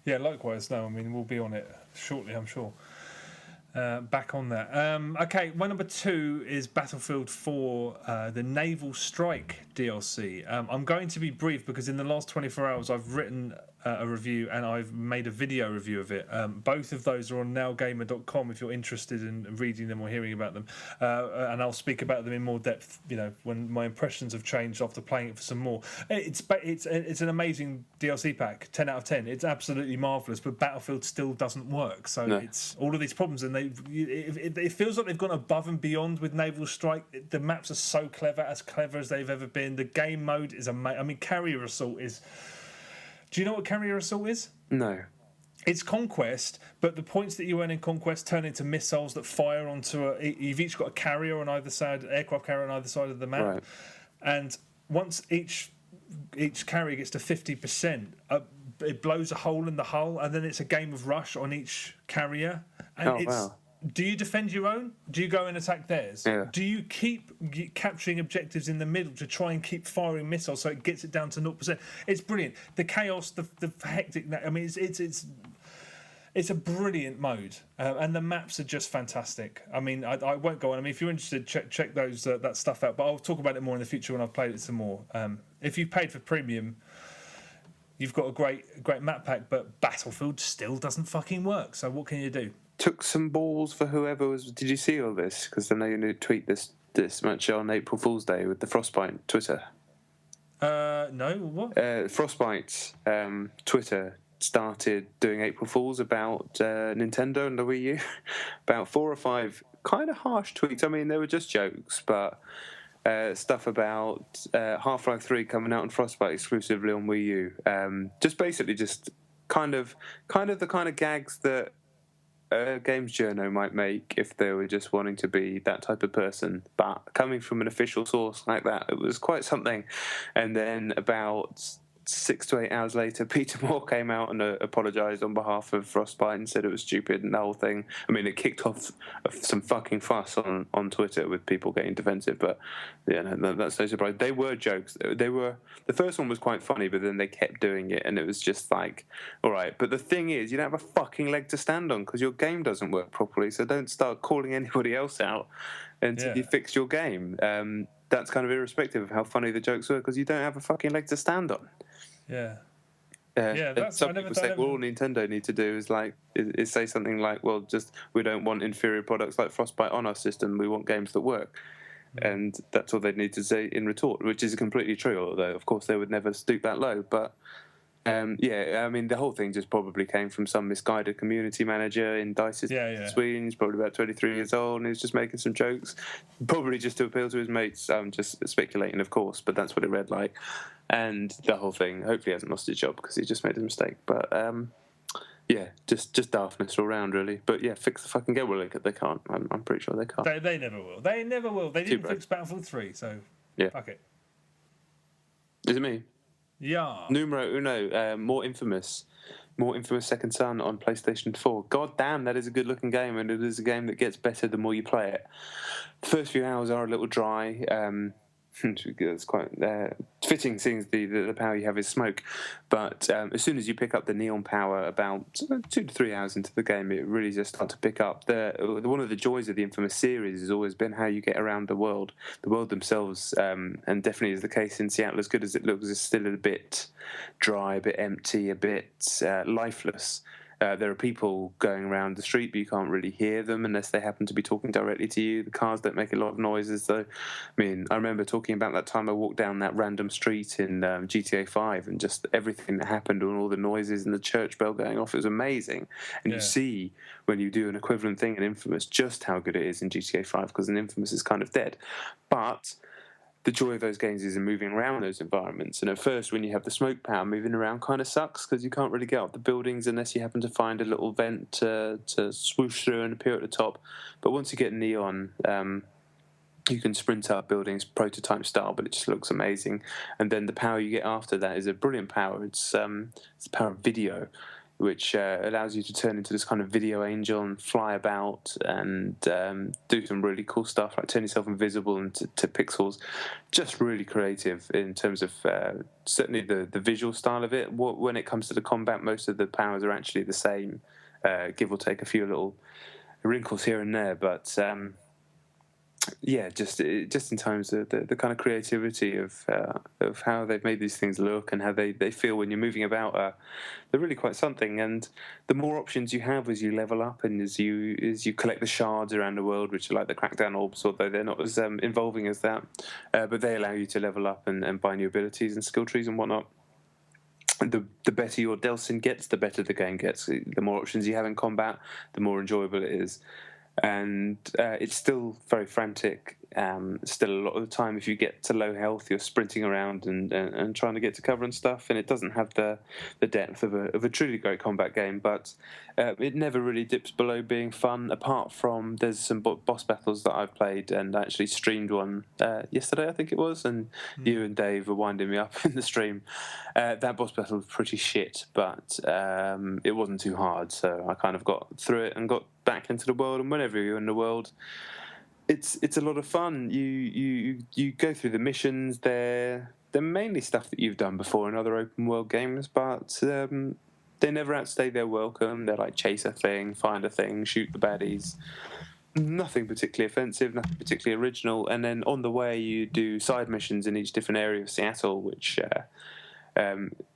Yeah, likewise. No, I mean, we'll be on it shortly, I'm sure. Back on that. Okay, my number 2 is Battlefield 4, the Naval Strike DLC. I'm going to be brief because in the last 24 hours I've written a review and I've made a video review of it. Both of those are on nowgamer.com if you're interested in reading them or hearing about them. And I'll speak about them in more depth, when my impressions have changed after playing it for some more. It's an amazing DLC pack, 10 out of 10. It's absolutely marvellous, but Battlefield still doesn't work. So It's all of these problems, and it feels like they've gone above and beyond with Naval Strike. The maps are so clever as they've ever been. The game mode is amazing. I mean, Carrier Assault is... Do you know what Carrier Assault is? No. It's Conquest, but the points that you earn in Conquest turn into missiles that fire onto you've each got a carrier on either side, aircraft carrier on either side of the map. Right. And once each carrier gets to 50%, it blows a hole in the hull, and then it's a game of rush on each carrier. And wow. Do you defend your own? Do you go and attack theirs? Yeah. Do you keep capturing objectives in the middle to try and keep firing missiles so it gets it down to 0%? It's brilliant. The chaos, the hectic. I mean, it's a brilliant mode, and the maps are just fantastic. I mean, I won't go on. I mean, if you're interested, check those that stuff out. But I'll talk about it more in the future when I've played it some more. If you've paid for premium, you've got a great map pack, but Battlefield still doesn't fucking work. So what can you do? Took some balls for whoever was. Did you see all this? Because I know you tweet this much on April Fool's Day with the Frostbite Twitter. No, what? Frostbite Twitter started doing April Fools about Nintendo and the Wii U. About 4 or 5 kind of harsh tweets. I mean, they were just jokes, but stuff about Half-Life 3 coming out on Frostbite exclusively on Wii U. Just kind of the kind of gags that Games Journo might make if they were just wanting to be that type of person, but coming from an official source like that, it was quite something. And then about 6 to 8 hours later, Peter Moore came out and apologised on behalf of Frostbite and said it was stupid and the whole thing. I mean, it kicked off some fucking fuss on Twitter with people getting defensive, but yeah, no, that's no surprise. They were jokes. The first one was quite funny, but then they kept doing it, and it was just like, all right. But the thing is, you don't have a fucking leg to stand on because your game doesn't work properly. So don't start calling anybody else out until you fix your game. That's kind of irrespective of how funny the jokes were because you don't have a fucking leg to stand on. Yeah. That's some people say, well, all Nintendo need to do is say something like, well, just we don't want inferior products like Frostbite on our system. We want games that work. and that's all they need to say in retort, which is completely true. Although, of course, they would never stoop that low. But I mean, the whole thing just probably came from some misguided community manager in Dice's Sweden. He's probably about 23 years old, and he's just making some jokes, probably just to appeal to his mates. I'm just speculating, of course, but that's what it read like. And the whole thing, hopefully, hasn't lost his job because he just made a mistake. But just daftness all around, really. But yeah, fix the fucking game. Well, they can't. I'm pretty sure they can't. They never will. They never will. They didn't fix Battlefield 3, so fuck it. Is it me? Yeah. Numero uno, more infamous Second Son on PlayStation 4. God damn, that is a good looking game, and it is a game that gets better the more you play it. The first few hours are a little dry. It's quite fitting, seeing the power you have is smoke. But as soon as you pick up the neon power, about 2 to 3 hours into the game, it really just starts to pick up. One of the joys of the Infamous series has always been how you get around the world. The world themselves, and definitely is the case in Seattle, as good as it looks, is still a bit dry, a bit empty, a bit lifeless. There are people going around the street, but you can't really hear them unless they happen to be talking directly to you. The cars don't make a lot of noises, though. I mean, I remember talking about that time I walked down that random street in GTA 5 and just everything that happened and all the noises and the church bell going off. It was amazing. And you see, when you do an equivalent thing in Infamous, just how good it is in GTA 5, because in Infamous is kind of dead. But the joy of those games is in moving around those environments. And at first, when you have the smoke power, moving around kind of sucks because you can't really get up the buildings unless you happen to find a little vent to swoosh through and appear at the top. But once you get neon, you can sprint up buildings prototype style, but it just looks amazing. And then the power you get after that is a brilliant power. It's the power of video, which allows you to turn into this kind of video angel and fly about and do some really cool stuff, like turn yourself invisible into pixels. Just really creative in terms of certainly the visual style of it. When it comes to the combat, most of the powers are actually the same, give or take a few little wrinkles here and there, but just in terms of the kind of creativity of how they've made these things look and how they feel when you're moving about, they're really quite something. And the more options you have as you level up and as you collect the shards around the world, which are like the Crackdown orbs, although they're not as involving as that, but they allow you to level up and buy new abilities and skill trees and whatnot. The better your Delsin gets, the better the game gets. The more options you have in combat, the more enjoyable it is. And it's still very frantic. Still a lot of the time, if you get to low health, you're sprinting around and trying to get to cover and stuff. And it doesn't have the depth of a truly great combat game, but it never really dips below being fun. Apart from there's some boss battles that I've played, and I actually streamed one yesterday, I think it was. And you and Dave were winding me up in the stream. That boss battle was pretty shit, but it wasn't too hard, so I kind of got through it and got back into the world. And whenever you're in the world, it's a lot of fun. You go through the missions. They're mainly stuff that you've done before in other open world games, but they never outstay their welcome. They're like chase a thing, find a thing, shoot the baddies. Nothing particularly offensive, nothing particularly original. And then on the way, you do side missions in each different area of Seattle, which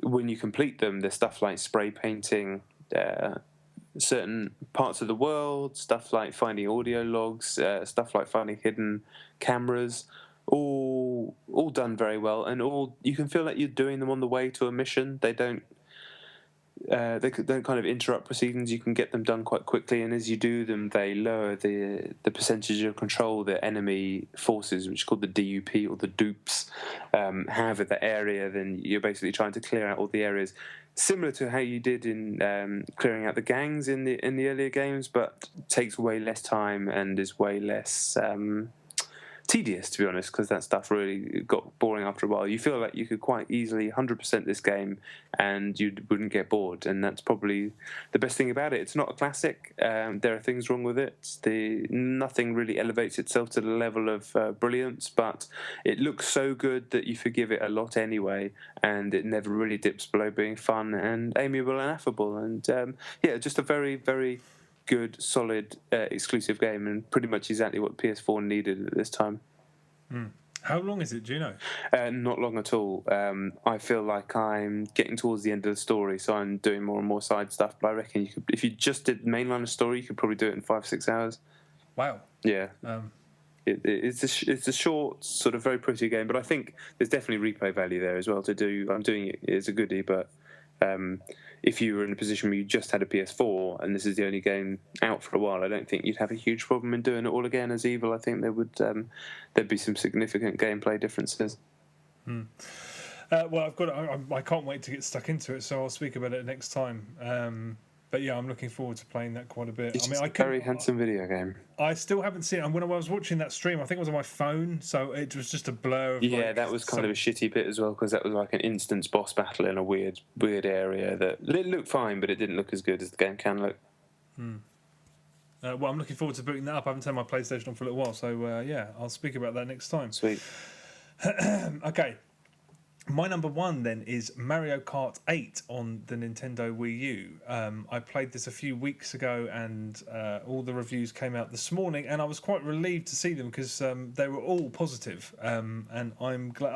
when you complete them, there's stuff like spray painting certain parts of the world, stuff like finding audio logs, stuff like finding hidden cameras, all done very well, and all you can feel like you're doing them on the way to a mission. They don't kind of interrupt proceedings. You can get them done quite quickly, and as you do them, they lower the percentage of control the enemy forces, which is called the DUP or the dupes, have in the area. Then you're basically trying to clear out all the areas, similar to how you did in clearing out the gangs in the earlier games, but takes way less time and is way less tedious, to be honest, because that stuff really got boring after a while. You feel like you could quite easily 100% this game and you wouldn't get bored, and that's probably the best thing about it. It's not a classic. There are things wrong with it. Nothing really elevates itself to the level of brilliance, but it looks so good that you forgive it a lot anyway, and it never really dips below being fun and amiable and affable. And just a very, very good, solid, exclusive game, and pretty much exactly what PS4 needed at this time. How long is it, do you know? Not long at all. I feel like I'm getting towards the end of the story, so I'm doing more and more side stuff, but I reckon if you just did mainline the story, you could probably do it in 5-6 hours. Wow. Yeah. It's a short, sort of very pretty game, but I think there's definitely replay value there as well to do. I'm doing it as a goodie, but if you were in a position where you just had a PS4 and this is the only game out for a while, I don't think you'd have a huge problem in doing it all again as Evil. I think there'd be some significant gameplay differences. Well, I can't wait to get stuck into it, so I'll speak about it next time. But yeah, I'm looking forward to playing that quite a bit. It's a very handsome video game. I still haven't seen it. And when I was watching that stream, I think it was on my phone, so it was just a blur. That was kind of a shitty bit as well, because that was like an instance boss battle in a weird area that it looked fine, but it didn't look as good as the game can look. Well, I'm looking forward to booting that up. I haven't turned my PlayStation on for a little while, so yeah, I'll speak about that next time. Sweet. Okay. My number one then is Mario Kart 8 on the Nintendo Wii U. I played this a few weeks ago, and all the reviews came out this morning, and I was quite relieved to see them because they were all positive. And I'm glad.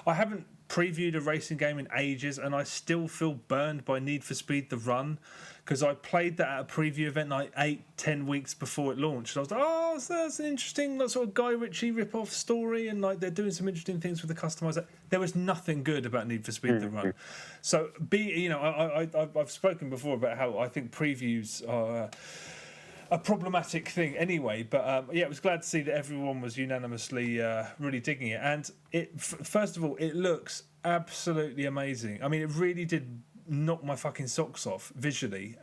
I haven't previewed a racing game in ages, and I still feel burned by Need for Speed: The Run, because I played that at a preview event like 8-10 weeks before it launched. And I was like, oh, so that's an interesting sort of Guy Ritchie rip-off story, and like they're doing some interesting things with the customizer. There was nothing good about Need for Speed: The Run. So I've spoken before about how I think previews are a problematic thing anyway, but I was glad to see that everyone was unanimously really digging it. And first of all, it looks absolutely amazing. I mean, it really did knock my fucking socks off visually.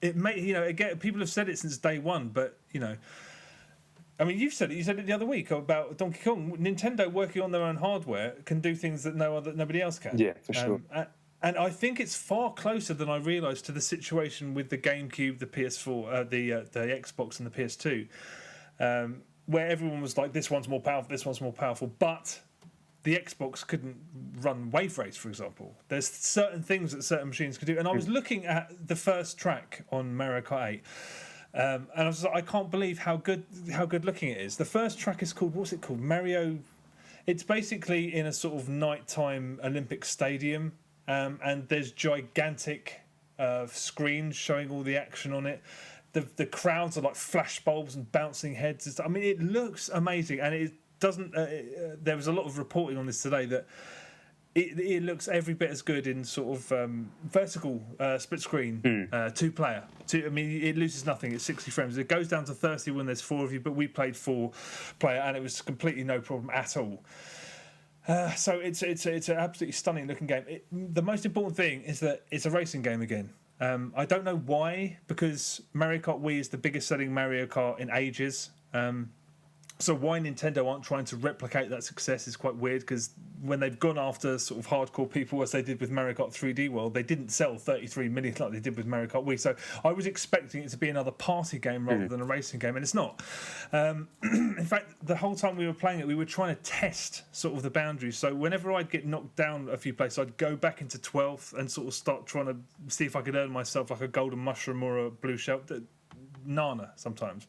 It may, again, people have said it since day one, but I mean, you've said it. You said it the other week about Donkey Kong. Nintendo working on their own hardware can do things that nobody else can. Yeah, for sure. And I think it's far closer than I realised to the situation with the GameCube, the PS4, the Xbox, and the PS2, where everyone was like, "This one's more powerful. This one's more powerful," but the Xbox couldn't run Wave Race, for example. There's certain things that certain machines could do. And I was looking at the first track on Mario Kart 8, and I was like, I can't believe how good looking it is. The first track is called, what's it called? Mario. It's basically in a sort of nighttime Olympic stadium, and there's gigantic screens showing all the action on it. The crowds are like flash bulbs and bouncing heads. I mean, it looks amazing, and it doesn't. There was a lot of reporting on this today that it looks every bit as good in sort of vertical split screen, 2-player. I mean, it loses nothing. It's 60 frames. It goes down to 30 when there's 4 of you, but we played 4-player, and it was completely no problem at all. So it's an absolutely stunning looking game. The most important thing is that it's a racing game again. I don't know why, because Mario Kart Wii is the biggest selling Mario Kart in ages. So why Nintendo aren't trying to replicate that success is quite weird, because when they've gone after sort of hardcore people, as they did with Mario Kart 3D World, they didn't sell 33 million like they did with Mario Kart Wii. So I was expecting it to be another party game rather than a racing game, and it's not. In fact, the whole time we were playing it, we were trying to test sort of the boundaries. So whenever I'd get knocked down a few places, I'd go back into 12th and sort of start trying to see if I could earn myself like a golden mushroom or a blue shell. Nana sometimes.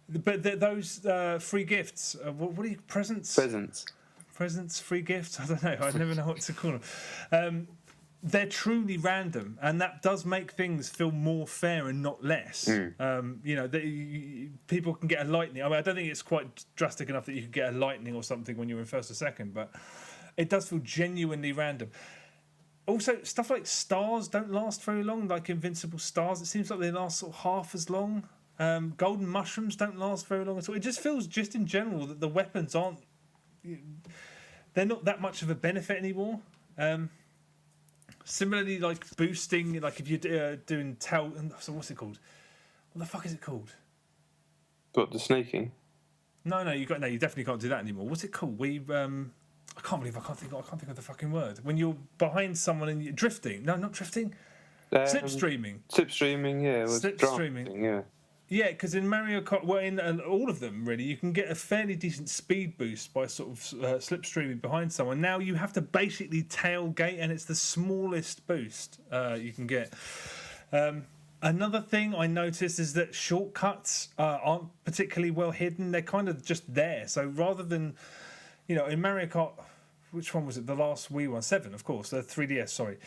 But those free gifts, what are you, presents? Presents, free gifts? I don't know. I never know what to call them. They're truly random, and that does make things feel more fair and not less. People can get a lightning. I mean, I don't think it's quite drastic enough that you could get a lightning or something when you're in first or second, but it does feel genuinely random. Also, stuff like stars don't last very long, like invincible stars. It seems like they last sort of half as long. Golden mushrooms don't last very long at all. It just feels, just in general, that the weapons they're not that much of a benefit anymore. Similarly, like boosting, like if you're doing so what's it called? What the fuck is it called? Got the snaking? No, you definitely can't do that anymore. What's it called? I can't believe I can't think of the fucking word. When you're behind someone and you're drifting. No, not drifting. Slipstreaming. Slipstreaming, yeah. Slipstreaming. Yeah. Yeah, because in Mario Kart, in all of them really, you can get a fairly decent speed boost by sort of slipstreaming behind someone. Now you have to basically tailgate, and it's the smallest boost you can get. Another thing I noticed is that shortcuts aren't particularly well hidden. They're kind of just there. So rather than, in Mario Kart, which one was it? The last Wii one, 7, of course, the 3DS. Sorry.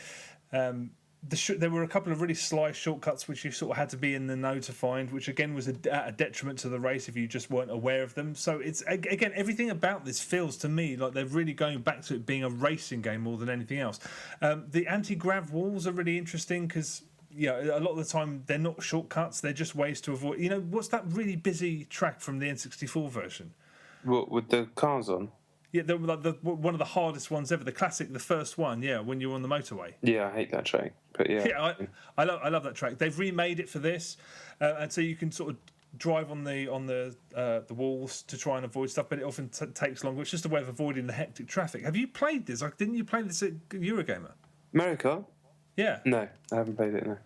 there were a couple of really sly shortcuts which you sort of had to be in the know to find, which again was at a detriment to the race if you just weren't aware of them. So it's again, everything about this feels to me like they're really going back to it being a racing game more than anything else. The anti-grav walls are really interesting because a lot of the time they're not shortcuts; they're just ways to avoid. What's that really busy track from the N64 version? What, with the cars on? Yeah, one of the hardest ones ever. The classic, the first one. Yeah, when you're on the motorway. Yeah, I hate that track. But yeah, I love that track. They've remade it for this, and so you can sort of drive on the walls to try and avoid stuff, but it often takes longer. It's just a way of avoiding the hectic traffic. Have you played this? Didn't you play this at Eurogamer? Mario Kart? Yeah. No, I haven't played it. No.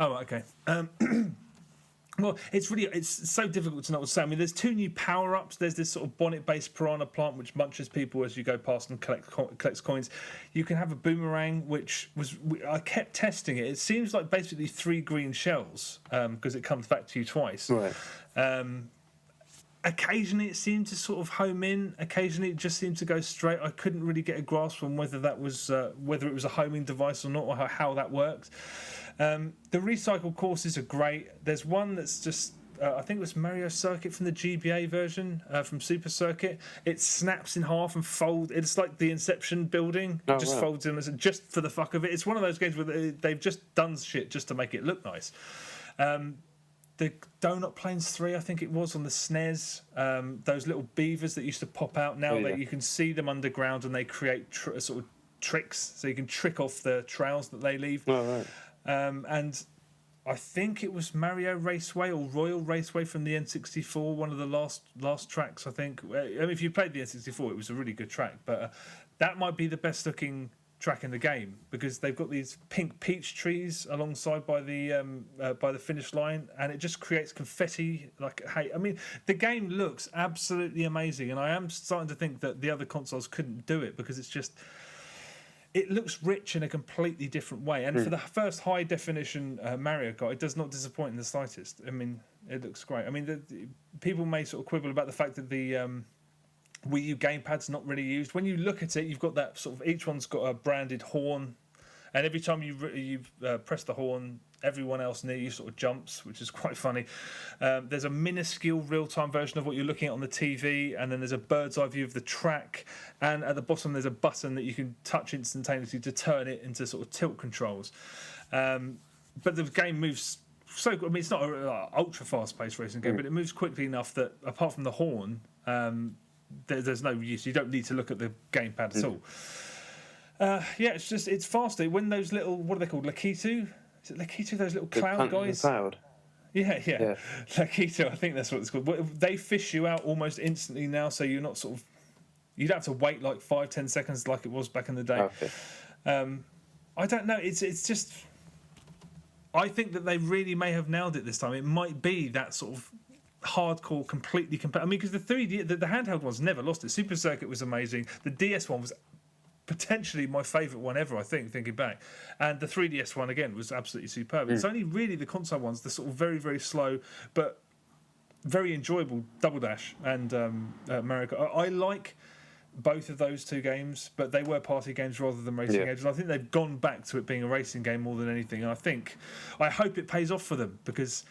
Oh, okay. Well, it's so difficult to know what to say. I mean, there's 2 new power-ups. There's this sort of bonnet-based piranha plant which munches people as you go past and collects coins. You can have a boomerang, which I kept testing it. It seems like basically 3 green shells because it comes back to you twice. Right. Occasionally it seemed to sort of home in. Occasionally it just seemed to go straight. I couldn't really get a grasp on whether that was whether it was a homing device or not, or how that worked. The recycle courses are great. There's one that's just I think it was Mario Circuit from the GBA version from Super Circuit. It snaps in half and folds. It's like the Inception building. It just folds in just for the fuck of it. It's one of those games where they've just done shit just to make it look nice. The Donut Plains 3, I think it was, on the SNES. Those little beavers that used to pop out. Now that you can see them underground and they create sort of tricks, so you can trick off the trails that they leave. Oh, right. And I think it was Mario Raceway or Royal Raceway from the N64, one of the last tracks, I think. I mean, if you played the N64, it was a really good track, but that might be the best looking track in the game because they've got these pink peach trees alongside by the finish line, and it just creates confetti. I mean, the game looks absolutely amazing, and I am starting to think that the other consoles couldn't do it because it looks rich in a completely different way. And for the first high definition Mario Kart, it does not disappoint in the slightest. I mean, it looks great. I mean, people may sort of quibble about the fact that the Wii U gamepad's not really used. When you look at it, you've got that sort of, each one's got a branded horn, and every time you press the horn, everyone else near you sort of jumps, which is quite funny. There's a minuscule real-time version of what you're looking at on the TV, and then there's a bird's eye view of the track, and at the bottom there's a button that you can touch instantaneously to turn it into sort of tilt controls. But the game moves so, I mean, it's not an ultra fast-paced racing game, but it moves quickly enough that apart from the horn, there's no use. You don't need to look at the gamepad at all. It's faster. When those little, what are they called? Lakitu? Is it Lakitu? Those little cloud guys? The cloud. Yeah. Lakitu, I think that's what it's called. They fish you out almost instantly now, so you're not sort of, you don't have to wait like 5-10 seconds like it was back in the day. Okay. I don't know. It's just, I think that they really may have nailed it this time. It might be that sort of hardcore, completely I mean, because the 3D, the handheld ones never lost it. Super Circuit was amazing. The DS one was potentially my favourite one ever, I think, thinking back. And the 3DS one, again, was absolutely superb. It's only really the console ones, the sort of very, very slow, but very enjoyable Double Dash and Mario Kart. I like both of those 2 games, but they were party games rather than racing games. And I think they've gone back to it being a racing game more than anything. And I hope it pays off for them, because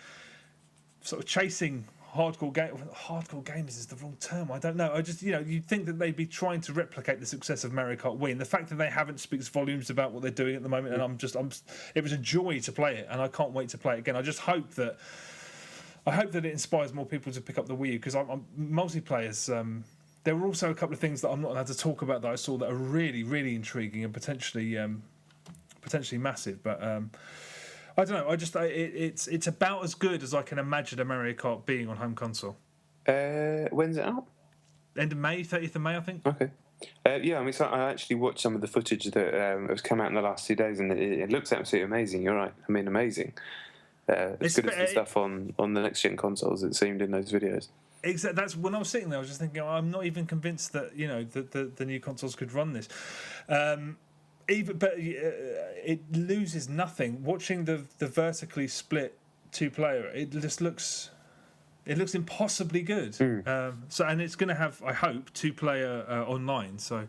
sort of chasing hardcore gamers is the wrong term. I don't know. I just, you'd think that they'd be trying to replicate the success of Mario Kart Wii, and the fact that they haven't speaks volumes about what they're doing at the moment. And it was a joy to play it, and I can't wait to play it again. I hope that it inspires more people to pick up the Wii U, because I'm multiplayers. There were also a couple of things that I'm not allowed to talk about that I saw that are really, really intriguing and potentially massive, but. I don't know. It's about as good as I can imagine a Mario Kart being on home console. When's it out? End of May, 30th of May, I think. Okay. I mean, so I actually watched some of the footage that has come out in the last 2 days, and it looks absolutely amazing. You're right. I mean, amazing. As good as the stuff on the next gen consoles, it seemed in those videos. Exactly. That's when I was sitting there. I was just thinking, I'm not even convinced that the new consoles could run this. But it loses nothing. Watching the vertically split 2-player, it just looks impossibly good. And it's going to have, I hope, 2-player online. So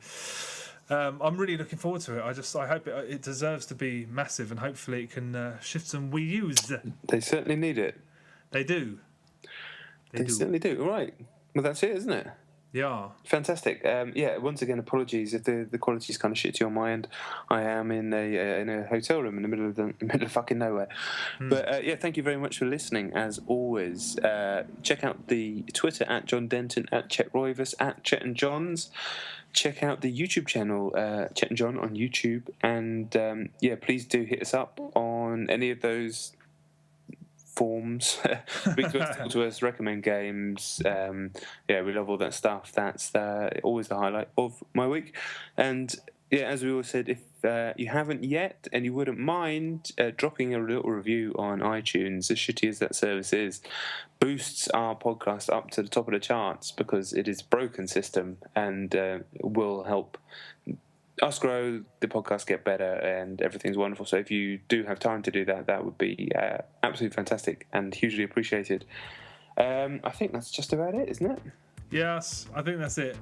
I'm really looking forward to it. I hope it deserves to be massive, and hopefully it can shift some Wii U's. They certainly need it. They do. They certainly do. All right. Well, that's it, isn't it? Yeah. Fantastic. Once again, apologies if the quality's kind of shitty on my end. I am in a hotel room in the middle of fucking nowhere. But thank you very much for listening. As always, check out the Twitter at John Denton, at Chet Roivas, at Chet and Johns. Check out the YouTube channel, Chet and John on YouTube, and please do hit us up on any of those forms. Speak to us, talk to us, recommend games. We love all that stuff. That's always the highlight of my week. And as we always said, if you haven't yet and you wouldn't mind dropping a little review on iTunes, as shitty as that service is, boosts our podcast up to the top of the charts, because it is a broken system and will help us grow, the podcast get better, and everything's wonderful. So if you do have time to do that, that would be absolutely fantastic and hugely appreciated. I think that's just about it, isn't it? Yes, I think that's it.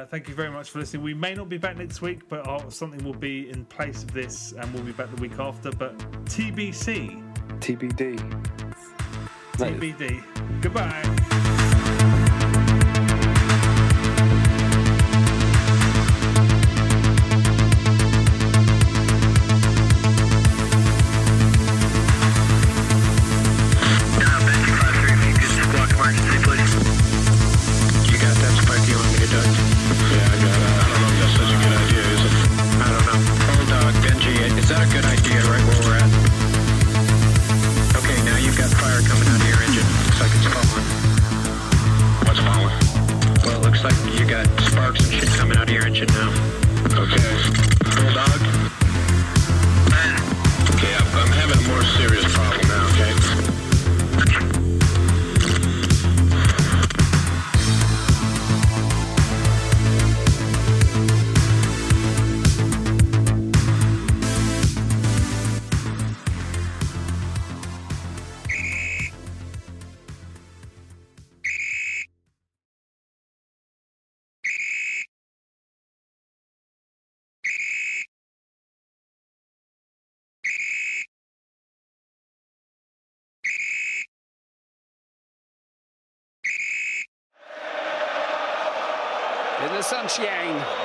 Thank you very much for listening. We may not be back next week, but something will be in place of this, and we'll be back the week after. But TBC. TBD. TBD. Goodbye. Is that a good idea right where we're at? Okay, now you've got fire coming out of your engine. Looks like it's falling. What's falling? Well, it looks like you got sparks and shit coming out of your engine now. Okay. Bulldog? Okay, I'm having a more serious problem now, okay? In the sunshine.